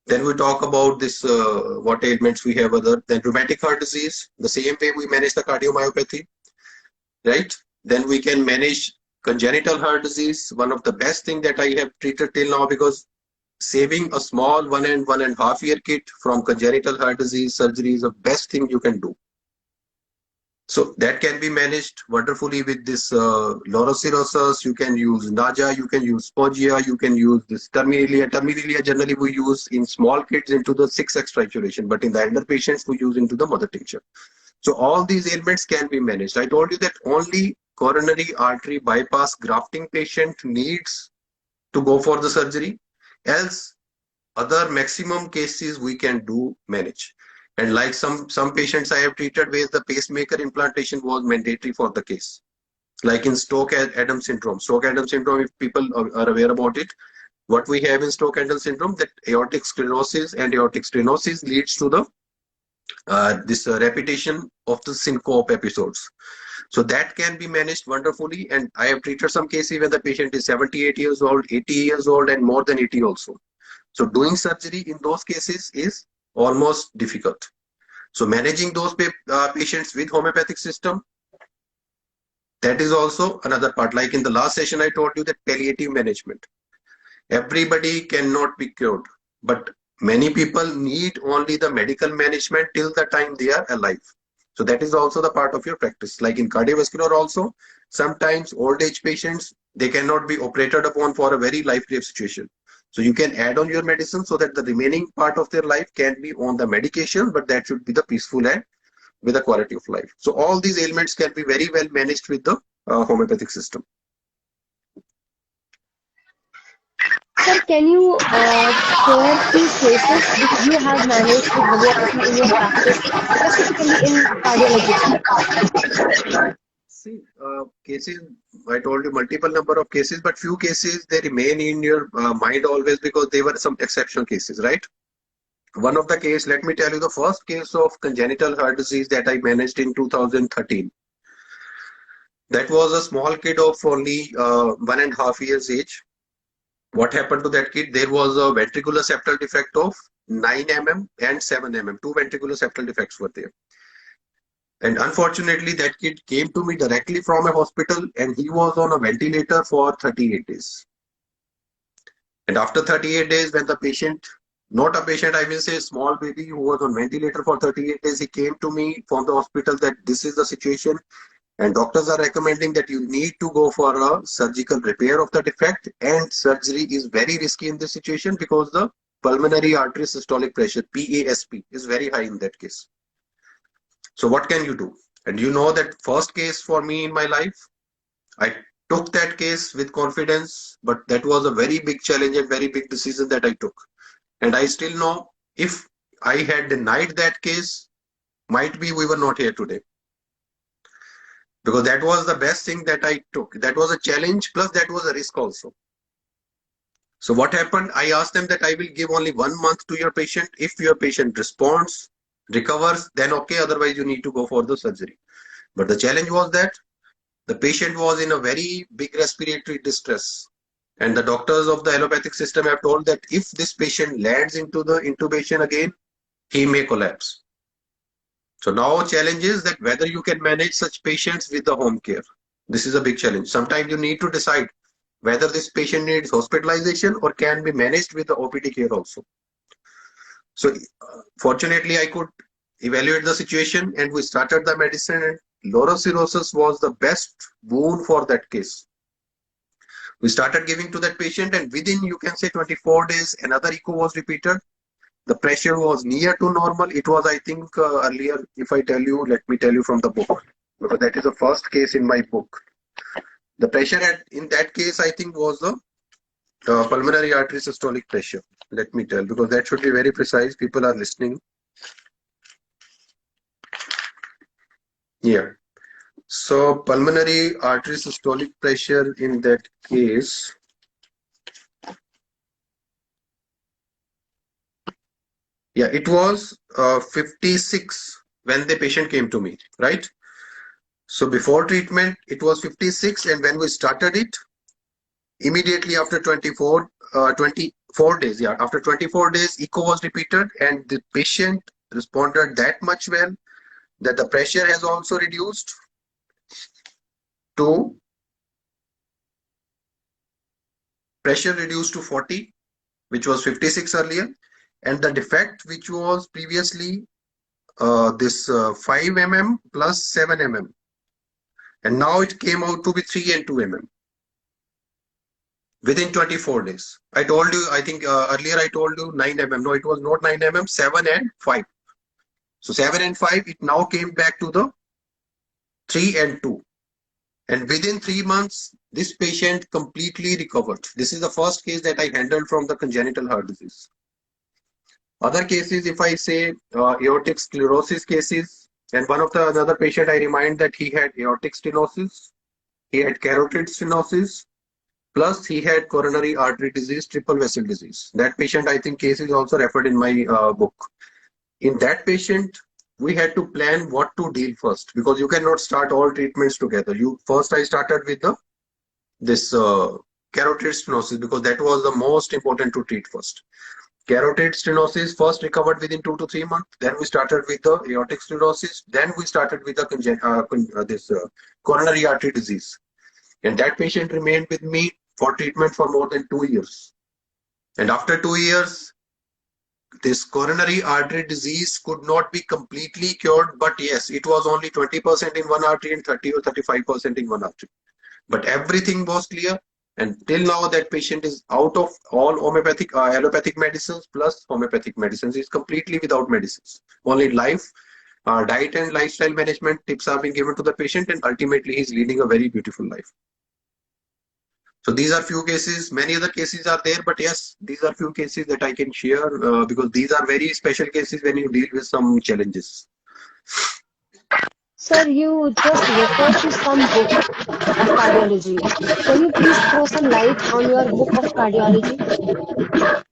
Then we talk about this, what ailments we have other. Then rheumatic heart disease, the same way we manage the cardiomyopathy, right? Then we can manage congenital heart disease, one of the best thing that I have treated till now, because saving a small 1 and 1.5 year kid from congenital heart disease surgery is the best thing you can do. So that can be managed wonderfully with this lorosirosis. You can use Naja, you can use Spogia, you can use this Terminalia. Terminalia generally we use in small kids into the 6x trituration, but in the elder patients we use into the mother tincture. So all these ailments can be managed. I told you that only coronary artery bypass grafting patient needs to go for the surgery. Else, other maximum cases we can do manage. And like some patients I have treated where the pacemaker implantation was mandatory for the case. Like in Stoke-Adams syndrome. Stoke-Adams syndrome, if people are aware about it, what we have in Stoke-Adams syndrome, that aortic sclerosis and aortic stenosis leads to the this repetition of the syncope episodes. So that can be managed wonderfully. And I have treated some cases where the patient is 78 years old, 80 years old, and more than 80 also. So doing surgery in those cases is almost difficult. So managing those patients with homeopathic system, that is also another part. Like in the last session, I told you that palliative management. Everybody cannot be cured, but many people need only the medical management till the time they are alive. So that is also the part of your practice. Like in cardiovascular also, sometimes old age patients, they cannot be operated upon for a very life-grave situation. So you can add on your medicine so that the remaining part of their life can be on the medication, but that should be the peaceful and with the quality of life. So all these ailments can be very well managed with the homeopathic system. Sir, can you share few cases which you have managed with homeopathy in your practice, specifically in cardiology part? See, cases, I told you multiple number of cases, but few cases they remain in your mind always because they were some exceptional cases, right? One of the case, let me tell you the first case of congenital heart disease that I managed in 2013. That was a small kid of only 1.5 years age. What happened to that kid? There was a ventricular septal defect of 9 mm and 7 mm. Two ventricular septal defects were there. And unfortunately, that kid came to me directly from a hospital and he was on a ventilator for 38 days. And after 38 days, when the patient, not a patient, I will say small baby who was on ventilator for 38 days, he came to me from the hospital that this is the situation. And doctors are recommending that you need to go for a surgical repair of the defect, and surgery is very risky in this situation because the pulmonary artery systolic pressure, PASP, is very high in that case. So what can you do? And you know that first case for me in my life, I took that case with confidence, but that was a very big challenge and very big decision that I took. And I still know if I had denied that case, might be we were not here today. Because that was the best thing that I took. That was a challenge, plus that was a risk also. So what happened? I asked them that I will give only 1 month to your patient. If your patient responds, recovers, then okay, otherwise you need to go for the surgery. But the challenge was that the patient was in a very big respiratory distress. And the doctors of the allopathic system have told that if this patient lands into the intubation again, he may collapse. So now challenge is that whether you can manage such patients with the home care. This is a big challenge. Sometimes you need to decide whether this patient needs hospitalization or can be managed with the OPD care also. So fortunately, I could evaluate the situation and we started the medicine, and lorosirosis was the best boon for that case. We started giving to that patient and within, you can say 24 days, another echo was repeated. The pressure was near to normal. It was, I think, earlier, if I tell you, let me tell you from the book, because that is the first case in my book. The pressure in that case, I think, was the pulmonary artery systolic pressure. Let me tell, because that should be very precise. People are listening. Yeah. So pulmonary artery systolic pressure in that case, yeah, it was 56 when the patient came to me, right? So before treatment, it was 56, and when we started it, immediately after 24 4 days, yeah. After 24 days, echo was repeated, and the patient responded that much well that the pressure has also reduced to 40, which was 56 earlier, and the defect which was previously this 5 mm plus 7 mm, and now it came out to be 3 and 2 mm within 24 days. I told you, I think earlier I told you 9 mm. No, it was not 9 mm, 7 and 5. So 7 and 5, it now came back to the 3 and 2. And within 3 months, this patient completely recovered. This is the first case that I handled from the congenital heart disease. Other cases, if I say aortic sclerosis cases, and one of the another patient, I remind that he had aortic stenosis, he had carotid stenosis, plus he had coronary artery disease, triple vessel disease. That patient, I think, case is also referred in my book. In that patient, we had to plan what to deal first, because you cannot start all treatments together. I started with this carotid stenosis, because that was the most important to treat first. Carotid stenosis first recovered within 2 to 3 months. Then we started with the aortic stenosis. Then we started with the coronary artery disease. And that patient remained with me for treatment for more than 2 years. And after 2 years, this coronary artery disease could not be completely cured, but yes, it was only 20% in one artery and 30 or 35% in one artery. But everything was clear. And till now, that patient is out of all homeopathic, allopathic medicines plus homeopathic medicines. He's completely without medicines. Only diet and lifestyle management tips are being given to the patient, and ultimately he's leading a very beautiful life. So these are few cases. Many other cases are there, but yes, these are few cases that I can share because these are very special cases when you deal with some challenges. Sir, you just referred to some book of cardiology. Can you please throw some light on your book of cardiology?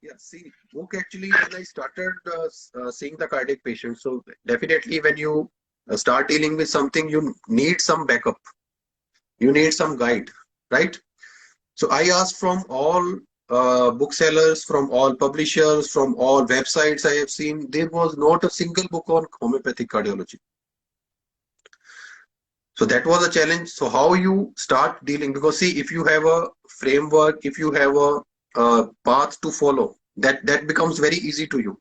Yeah, see, book actually, when I started seeing the cardiac patient, so definitely when you start dealing with something, you need some backup, you need some guide, right? So I asked from all booksellers, from all publishers, from all websites I have seen, there was not a single book on homeopathic cardiology. So that was a challenge. So how you start dealing, because see, if you have a framework, if you have a path to follow, that becomes very easy to you.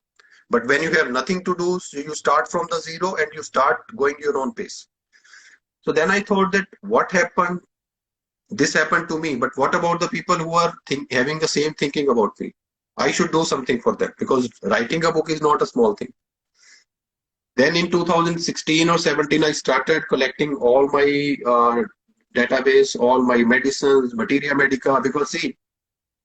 But when you have nothing to do, so you start from the zero and you start going your own pace. So then I thought that what happened, this happened to me, but what about the people who are having the same thinking about me? I should do something for them, because writing a book is not a small thing. Then in 2016 or 17, I started collecting all my database, all my medicines, materia medica, because see,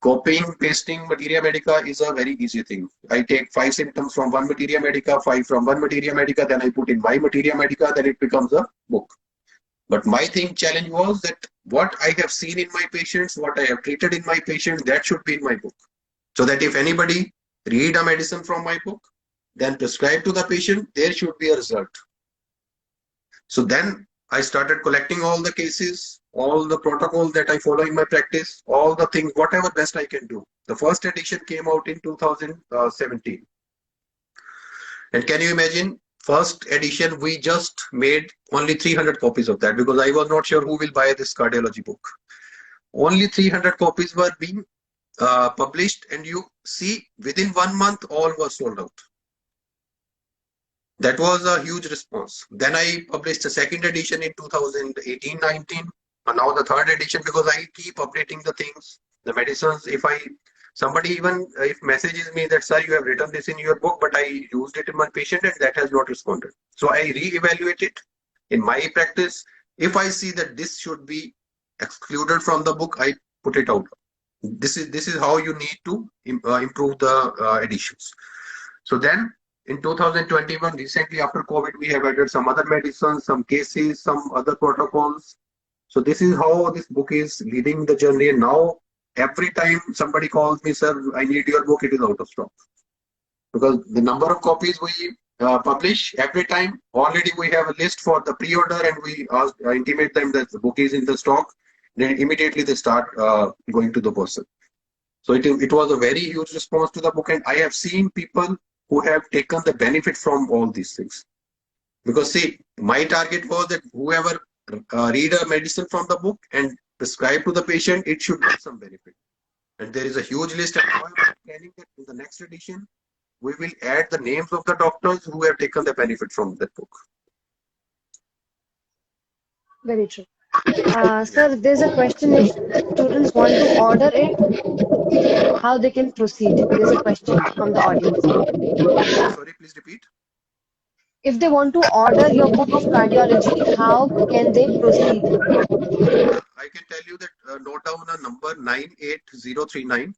copying, pasting materia medica is a very easy thing. I take 5 symptoms from one materia medica, 5 from one materia medica, then I put in my materia medica, then it becomes a book. But my challenge was that what I have seen in my patients, what I have treated in my patients, that should be in my book. So that if anybody read a medicine from my book, then prescribe to the patient, there should be a result. So then I started collecting all the cases, all the protocols that I follow in my practice, all the things, whatever best I can do. The first edition came out in 2017. And can you imagine, first edition, we just made only 300 copies of that, because I was not sure who will buy this cardiology book. Only 300 copies were being published, and you see, within 1 month, all were sold out. That was a huge response. Then I published the second edition in 2018-19, and now the third edition, because I keep updating the things, the medicines. Somebody even if messages me that, sir, you have written this in your book, but I used it in my patient and that has not responded. So I re-evaluate it in my practice. If I see that this should be excluded from the book, I put it out. This is how you need to improve the editions. So then in 2021, recently after COVID, we have added some other medicines, some cases, some other protocols. So this is how this book is leading the journey. And now every time somebody calls me, sir, I need your book, it is out of stock. Because the number of copies we publish every time, already we have a list for the pre-order, and we intimate them that the book is in the stock. Then immediately they start going to the person. So it was a very huge response to the book, and I have seen people who have taken the benefit from all these things. Because see, my target was that whoever read a medicine from the book and prescribe to the patient, it should get some benefit. And there is a huge list, and now I'm planning that in the next edition, we will add the names of the doctors who have taken the benefit from that book. Very true. Sir, there's a question, if students want to order it, how they can proceed? There's a question from the audience. Sorry, please repeat. If they want to order your book of cardiology, how can they proceed? I can tell you that note down a number 98039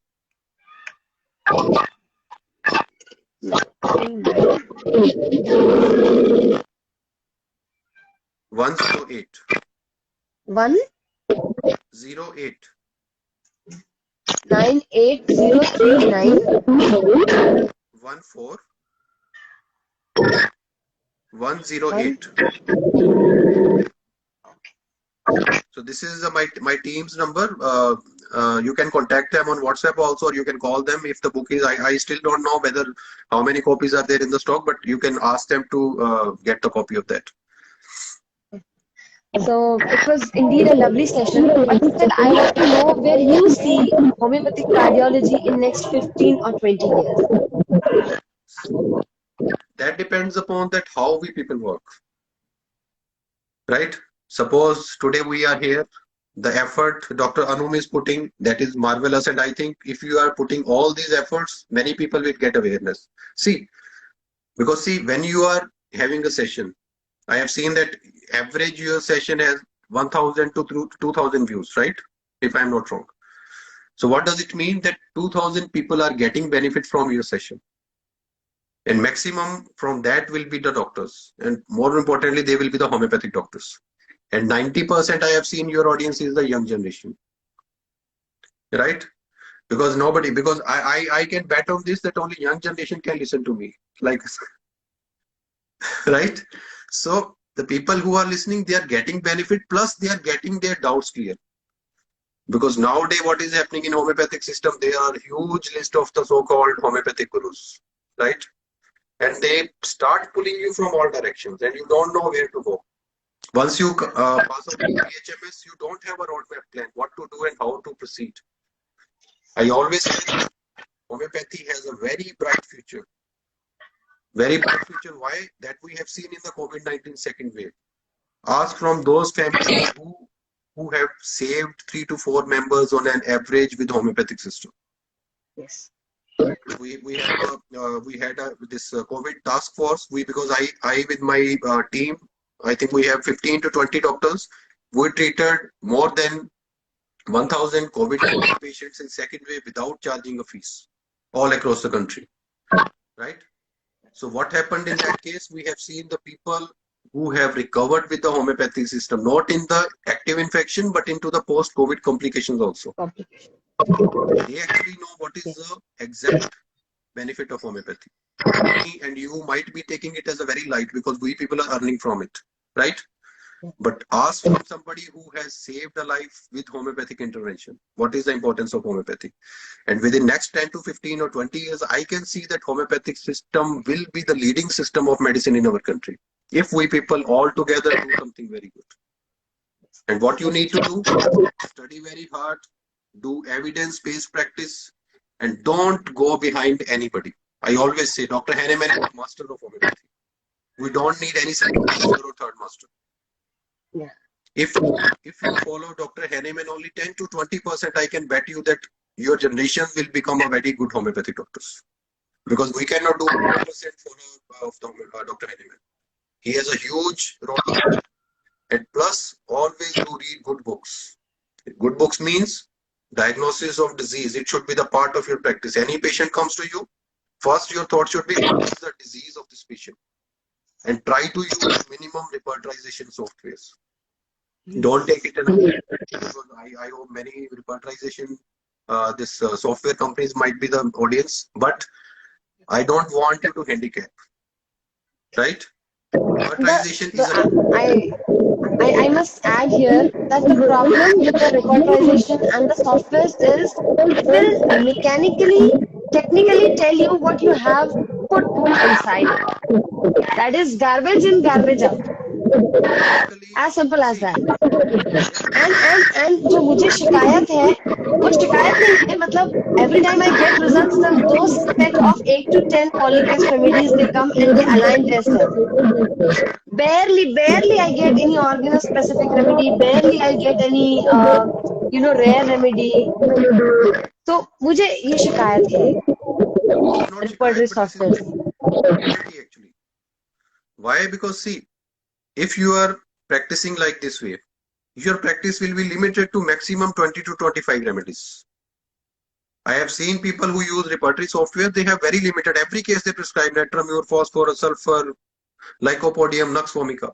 108 1 08 98039 14 108. So this is my team's number. You can contact them on WhatsApp also, or you can call them if the book is. I still don't know whether how many copies are there in the stock, but you can ask them to get the copy of that. So it was indeed a lovely session. But still, I want to know where you see homeopathic cardiology in next 15 or 20 years. That depends upon that how we people work, right? Suppose today we are here, the effort Dr. Anum is putting, that is marvelous, and I think if you are putting all these efforts, many people will get awareness. Because when you are having a session, I have seen that average your session has 1000 to 2000 views, right? If I'm not wrong. So what does it mean? That 2000 people are getting benefit from your session. And maximum from that will be the doctors. And more importantly, they will be the homeopathic doctors. And 90% I have seen your audience is the young generation. Right? Because I can bet on this that only young generation can listen to me. Like, right? So the people who are listening, they are getting benefit, plus they are getting their doubts clear. Because nowadays what is happening in homeopathic system, there are huge list of the so-called homeopathic gurus, right? And they start pulling you from all directions and you don't know where to go. Once you pass out PHMS, you don't have a roadmap plan, what to do and how to proceed. I always say homeopathy has a very bright future. Very bright future. Why? That we have seen in the COVID-19 second wave. Ask from those families who have saved 3 to 4 members on an average with homeopathic system. Yes. We had this COVID task force. Because I with my team, I think we have 15 to 20 doctors. We treated more than 1000 COVID patients in second wave without charging a fees all across the country. Right? So what happened in that case? We have seen the people who have recovered with the homeopathic system, not in the active infection, but into the post-COVID complications also. They actually know what is the exact benefit of homeopathy. And you might be taking it as a very light because we people are earning from it, right? But ask from somebody who has saved a life with homeopathic intervention. What is the importance of homeopathy? And within next 10 to 15 or 20 years, I can see that homeopathic system will be the leading system of medicine in our country. If we people all together do something very good. And what you need to do, study very hard, do evidence-based practice, and don't go behind anybody. I always say Dr. Hahnemann is the master of homeopathy. We don't need any second master or third master. Yeah. If you follow Dr. Hahnemann only 10 to 20%, I can bet you that your generation will become a very good homeopathic doctors. Because we cannot do 100% follow of Dr. Hahnemann. He has a huge role. And plus, always do read good books. Good books means diagnosis of disease. It should be the part of your practice. Any patient comes to you, first your thought should be, what is the disease of this patient? And try to use minimum repertorization softwares. Don't take it because I hope many repertorization software companies might be the audience, but I don't want you to handicap, right? Repertorization is I must add here that the problem with the repertorization and the softwares is it will mechanically, technically tell you what you have put inside it. That is garbage in, garbage out. Basically, As simple as see, that. yeah, And जो मुझे शिकायत है वो शिकायत नहीं है मतलब every time I get results then those set of 8 to 10 polytest remedies they come and they align themselves. Barely I get any organ specific remedy, barely I get any rare remedy. तो मुझे ये शिकायत है this is not repertory shikayat, but this is the softwares की. reality actually. Why? Because see, if you are practicing like this way, your practice will be limited to maximum 20 to 25 remedies. I have seen people who use repertory software, they have very limited. Every case they prescribe natramur, phosphorus, sulfur, lycopodium, nux vomica.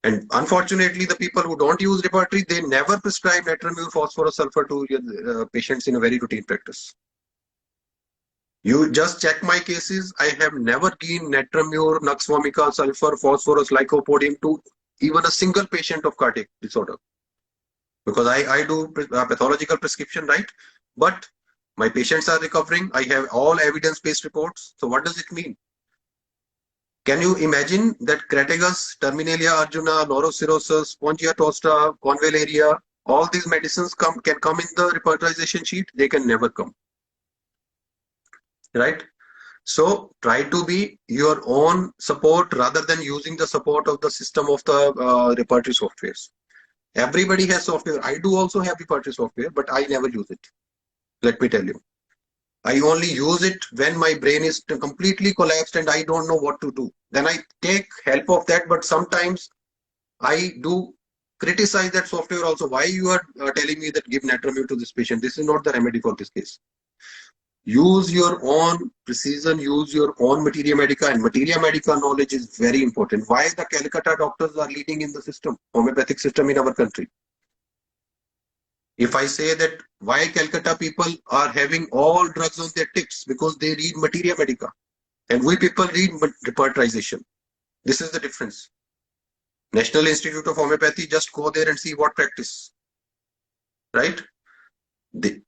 And unfortunately, the people who don't use repertory, they never prescribe natramur, phosphorus, sulfur to patients in a very routine practice. You just check my cases. I have never given natramur, nux vomica, sulfur, phosphorus, lycopodium to even a single patient of cardiac disorder. Because I do pathological prescription, right? But my patients are recovering. I have all evidence-based reports. So what does it mean? Can you imagine that Crataegus, Terminalia arjuna, Laurocirrhosis, Spongia tosta, Convallaria, all these medicines can come in the repertorization sheet? They can never come. Right? So try to be your own support rather than using the support of the system of the repertory softwares. Everybody has software. I do also have repertory software, but I never use it. Let me tell you. I only use it when my brain is completely collapsed and I don't know what to do. Then I take help of that, but sometimes I do criticize that software also. Why you are telling me that give natramur to this patient? This is not the remedy for this case. Use your own precision, use your own materia medica, and materia medica knowledge is very important. Why the Calcutta doctors are leading in the system, homeopathic system in our country? If I say that why Calcutta people are having all drugs on their tips, because they read materia medica and we people read repertorization. This is the difference. National Institute of Homeopathy, just go there and see what practice, right?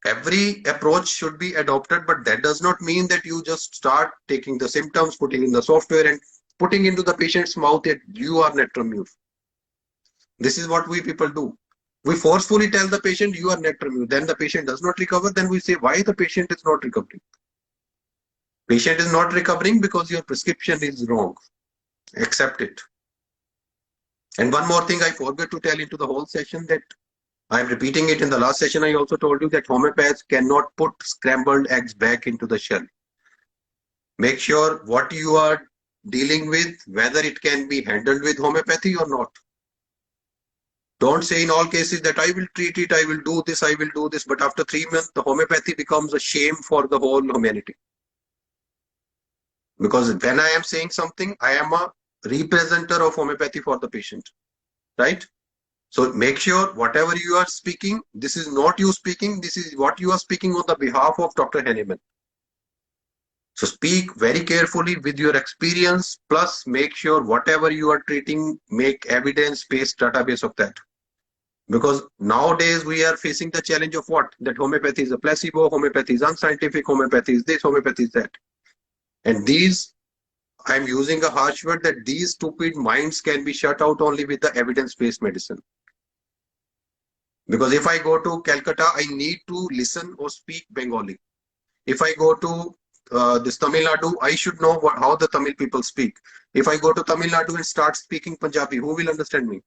Every approach should be adopted, but that does not mean that you just start taking the symptoms, putting in the software and putting into the patient's mouth that you are natramur. This is what we people do. We forcefully tell the patient you are natramur. Then the patient does not recover. Then we say why the patient is not recovering. Patient is not recovering because your prescription is wrong. Accept it. And one more thing I forgot to tell into the whole session, that I am repeating it in the last session. I also told you that homeopaths cannot put scrambled eggs back into the shell. Make sure what you are dealing with, whether it can be handled with homeopathy or not. Don't say in all cases that I will treat it, I will do this, but after 3 months, the homeopathy becomes a shame for the whole humanity. Because when I am saying something, I am a representative of homeopathy for the patient, right? So make sure whatever you are speaking, this is not you speaking, this is what you are speaking on the behalf of Dr. Henneman. So speak very carefully with your experience, plus make sure whatever you are treating, make evidence-based database of that. Because nowadays we are facing the challenge of what? That homeopathy is a placebo, homeopathy is unscientific, homeopathy is this, homeopathy is that. And these, I'm using a harsh word, that these stupid minds can be shut out only with the evidence-based medicine. Because if I go to Calcutta, I need to listen or speak Bengali. If I go to this Tamil Nadu, I should know how the Tamil people speak. If I go to Tamil Nadu and start speaking Punjabi, who will understand me?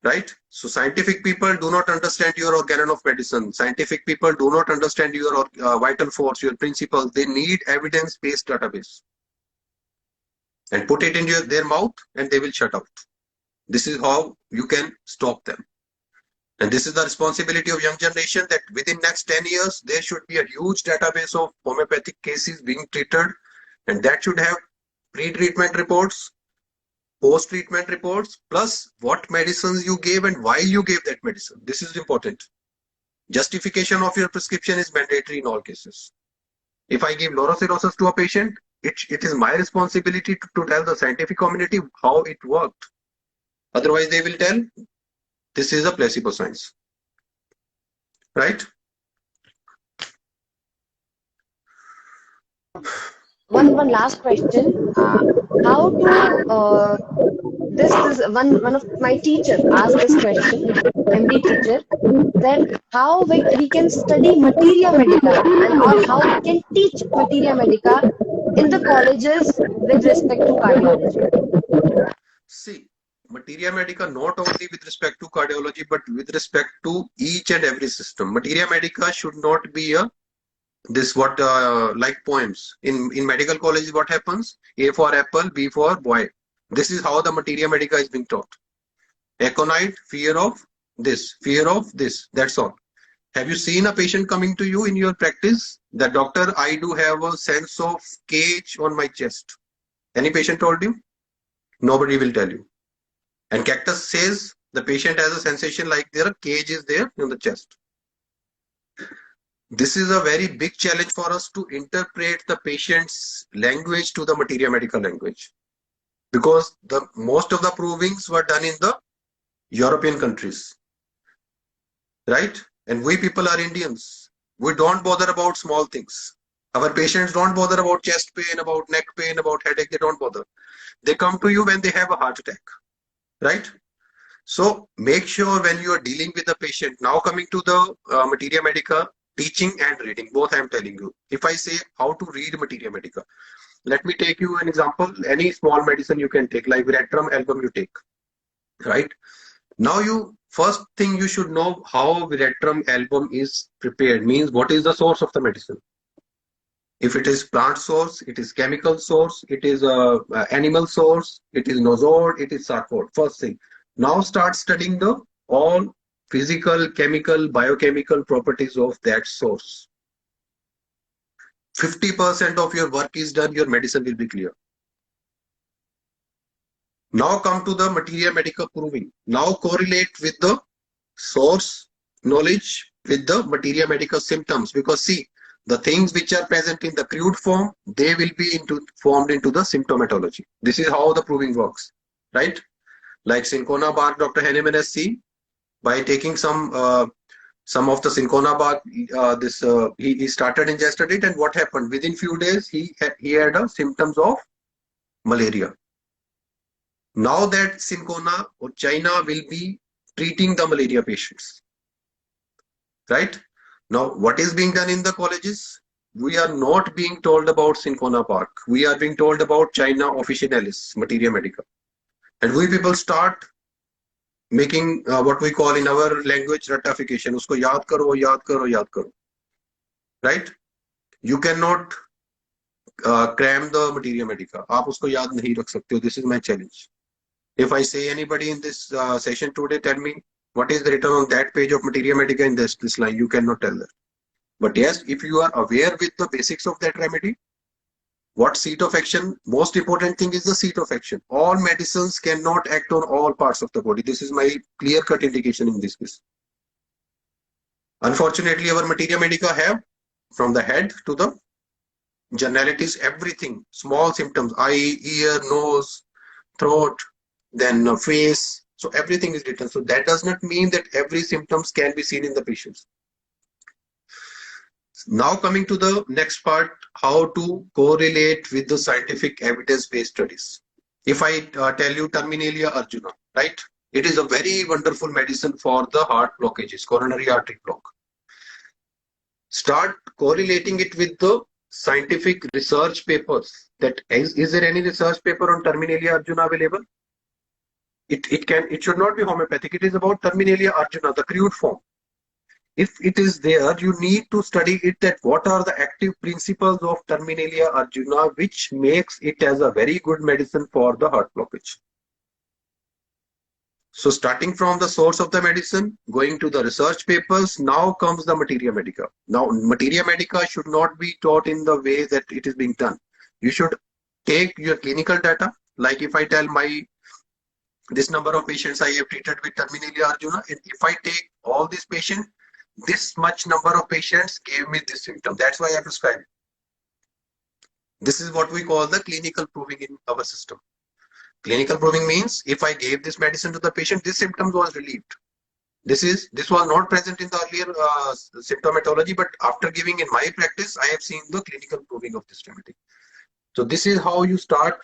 Right? So scientific people do not understand your organ of medicine. Scientific people do not understand your vital force, your principles. They need evidence-based database. And put it in their mouth and they will shut out. This is how you can stop them. And this is the responsibility of young generation, that within next 10 years, there should be a huge database of homeopathic cases being treated. And that should have pre-treatment reports, post-treatment reports, plus what medicines you gave and why you gave that medicine. This is important. Justification of your prescription is mandatory in all cases. If I give laurocirrhosis to a patient, it is my responsibility to tell the scientific community how it worked. Otherwise, they will tell this is a placebo science, right? One last question. How to this is one of my teacher asked this question, MD teacher, that how we can study materia medica and or how we can teach materia medica in the colleges with respect to cardiology. See, materia medica not only with respect to cardiology, but with respect to each and every system. Materia medica should not be a this what like poems in medical college. What happens? A for apple, B for boy. This is how the materia medica is being taught. Aconite, fear of this, fear of this. That's all. Have you seen a patient coming to you in your practice? The doctor, I do have a sense of cage on my chest. Any patient told you? Nobody will tell you. And cactus says the patient has a sensation like their cage is there in the chest. This is a very big challenge for us to interpret the patient's language to the materia medica language, because the most of the provings were done in the European countries, right? And we people are Indians. We don't bother about small things. Our patients don't bother about chest pain, about neck pain, about headache. They don't bother. They come to you when they have a heart attack, right? So make sure when you are dealing with the patient, now coming to the materia medica, teaching and reading, both I am telling you. If I say how to read materia medica, let me take you an example. Any small medicine you can take, like Veratrum album you take, right? Now you, first thing you should know how Veratrum album is prepared, means what is the source of the medicine. If it is plant source, it is chemical source, it is animal source, it is nosol, it is sarcode. First thing. Now start studying the all physical, chemical, biochemical properties of that source. 50% of your work is done, your medicine will be clear. Now come to the materia medica proving. Now correlate with the source knowledge with the materia medica symptoms, because see, the things which are present in the crude form, they will be formed into the symptomatology. This is how the proving works, right? Like cinchona bark, Dr. Henneman has seen by taking some of the cinchona bark. He started ingested it, and what happened? Within few days, he had symptoms of malaria. Now that cinchona or China will be treating the malaria patients, right? Now, what is being done in the colleges? We are not being told about cinchona bark. We are being told about China officinalis, materia medica. And we people start making what we call in our language ratification. Usko yaad karo, yaad karo, yaad karo. Right? You cannot cram the materia medica. आप उसको याद नहीं रख सकते हो. This is my challenge. If I say anybody in this session today, tell me what is written on that page of materia medica in this line. You cannot tell that. But yes, if you are aware with the basics of that remedy, what seat of action, most important thing is the seat of action. All medicines cannot act on all parts of the body. This is my clear-cut indication in this case. Unfortunately, our materia medica have from the head to the generalities, everything, small symptoms, eye, ear, nose, throat, then face. So everything is written. So that does not mean that every symptoms can be seen in the patients. Now coming to the next part, how to correlate with the scientific evidence-based studies. If I tell you Terminalia arjuna, right? It is a very wonderful medicine for the heart blockages, coronary artery block. Start correlating it with the scientific research papers. That is there any research paper on Terminalia arjuna available? It should not be homeopathic. It is about Terminalia arjuna, the crude form. If it is there, you need to study it, that what are the active principles of Terminalia arjuna, which makes it as a very good medicine for the heart blockage. So starting from the source of the medicine, going to the research papers, now comes the materia medica. Now materia medica should not be taught in the way that it is being done. You should take your clinical data. Like if I tell this number of patients I have treated with Terminalia arjuna, and if I take all these patients, this much number of patients gave me this symptom. That's why I prescribe it. This is what we call the clinical proving in our system. Clinical proving means if I gave this medicine to the patient, this symptom was relieved. This was not present in the earlier symptomatology, but after giving in my practice, I have seen the clinical proving of this remedy. So this is how you start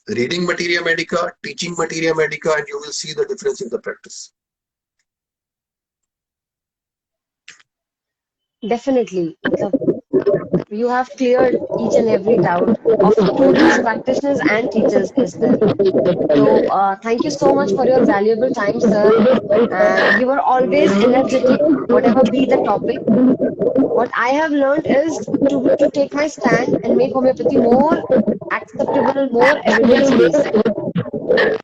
reading materia medica, teaching materia medica, and you will see the difference in the practice. Definitely. You have cleared each and every doubt of to these practitioners and teachers as well. So thank you so much for your valuable time, sir. And you are always energetic, whatever be the topic. What I have learned is to take my stand and make homeopathy more acceptable, more evidence-based.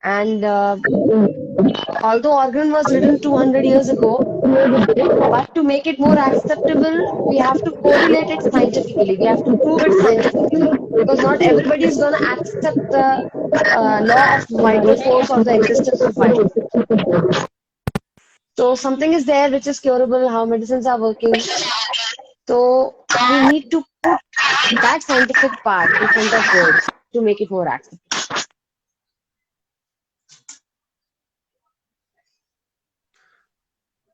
And although organ was written 200 years ago, but to make it more acceptable, we have to correlate it scientifically. We have to prove it scientifically because not everybody is going to accept the law of vital force or the existence of vital force. So something is there which is curable, how medicines are working. So we need to put that scientific part in front of words to make it more acceptable.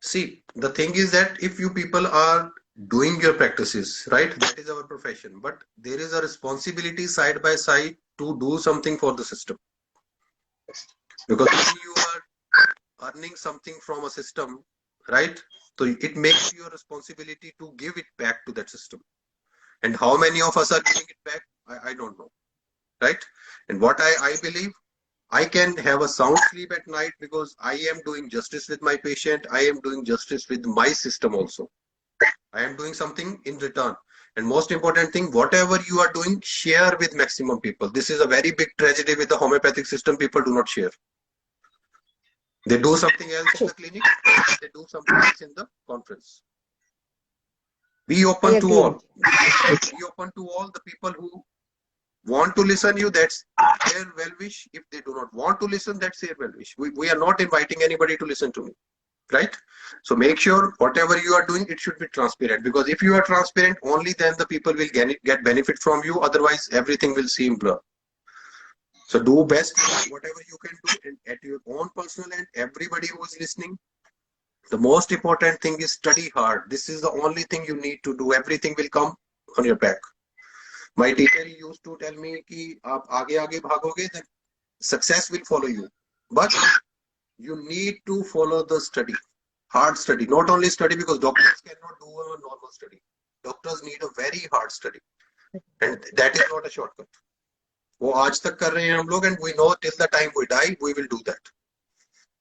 See, the thing is that if you people are doing your practices, right, that is our profession, but there is a responsibility side by side to do something for the system. Because when you are earning something from a system, right, so it makes your responsibility to give it back to that system. And how many of us are giving it back? I don't know, right? And what I believe, I can have a sound sleep at night because I am doing justice with my patient. I am doing justice with my system also. I am doing something in return. And most important thing, whatever you are doing, share with maximum people. This is a very big tragedy with the homeopathic system. People do not share. They do something else in the clinic. They do something else in the conference. Be open to all. Be open to all the people who want to listen you, that's their well wish. If they do not want to listen, that's their well wish. We are not inviting anybody to listen to me, right? So make sure whatever you are doing, it should be transparent, because if you are transparent, only then the people will get benefit from you. Otherwise everything will seem blur. So do best whatever you can do, and at your own personal end, everybody who is listening, the most important thing is study hard. This is the only thing you need to do. Everything will come on your back. My teacher used to tell me कि आप आगे आगे भागोगे, then success will follow you. But you need to follow the study, hard study. Not only study, because doctors cannot do a normal study. Doctors need a very hard study, and that is not a shortcut. वो आज तक कर रहे हैं हम लोग, and we know till the time we die, we will do that.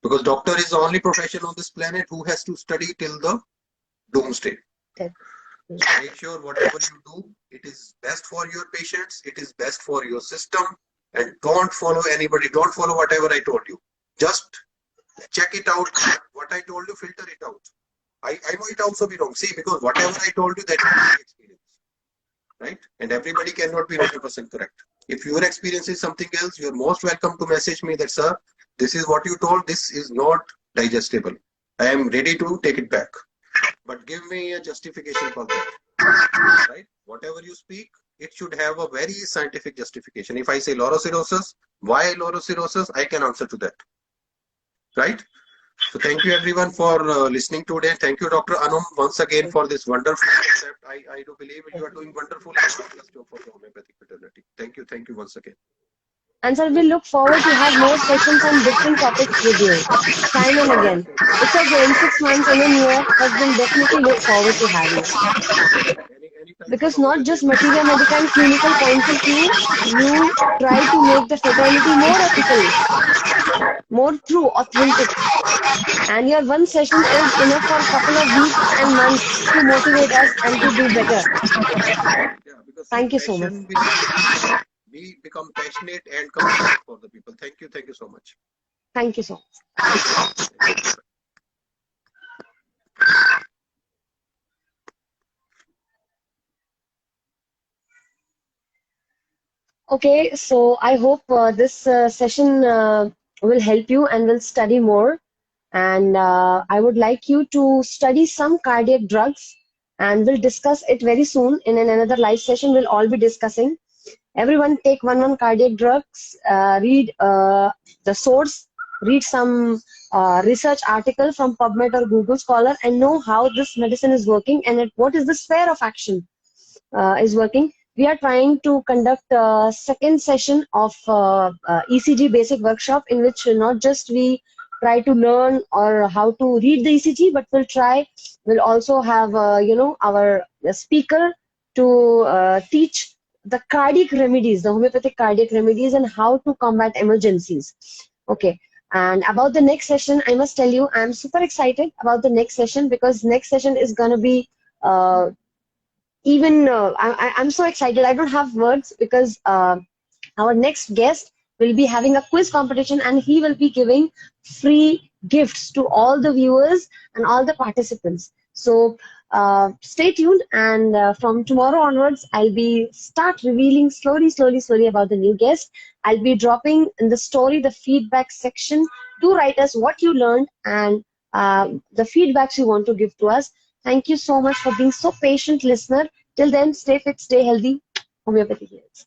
Because doctor is the only profession on this planet who has to study till the doomsday. So make sure whatever you do, it is best for your patients, it is best for your system, and don't follow anybody, don't follow whatever I told you. Just check it out. What I told you, filter it out. I know it also be wrong. See, because whatever I told you, that is my experience, right? And everybody cannot be 100% correct. If your experience is something else, you're most welcome to message me that, sir, this is what you told, this is not digestible. I am ready to take it back. But give me a justification for that, right? Whatever you speak, it should have a very scientific justification. If I say laurocirrhosis, why laurocirrhosis? I can answer to that, right? So thank you everyone for listening today. Thank you, Dr. Anum, once again for this wonderful concept. I do believe you are doing wonderful for the homeopathic fraternity. Thank you once again. And sir, we look forward to have more sessions on different topics with you, time and again. It's okay, in 6 months, in a year, but we'll definitely look forward to have you. Because not just materia medica and clinical points of view, you try to make the fraternity more ethical, more true, authentic. And your one session is enough for a couple of weeks and months to motivate us and to do better. Yeah, because Thank you so much. We become passionate and compassionate for the people. Thank you so much. Thank you so much. Okay, so I hope this session will help you and will study more. And I would like you to study some cardiac drugs, and we'll discuss it very soon in another live session. We'll all be discussing. Everyone take one cardiac drugs, read the source, read some research article from PubMed or Google Scholar, and know how this medicine is working and what is the sphere of action is working. We are trying to conduct a second session of ECG basic workshop, in which not just we try to learn or how to read the ECG, but we'll also have our speaker to teach the cardiac remedies, the homeopathic cardiac remedies, and how to combat emergencies. Okay. And about the next session, I must tell you, I'm super excited about the next session, because next session is going to be even I'm so excited. I don't have words, because our next guest will be having a quiz competition, and he will be giving free gifts to all the viewers and all the participants. So stay tuned, and from tomorrow onwards, I'll be start revealing slowly about the new guest. I'll be dropping in the story the feedback section. Do write us what you learned and the feedbacks you want to give to us. Thank you so much for being so patient, listener. Till then, stay fit, stay healthy. Homeopathy heals.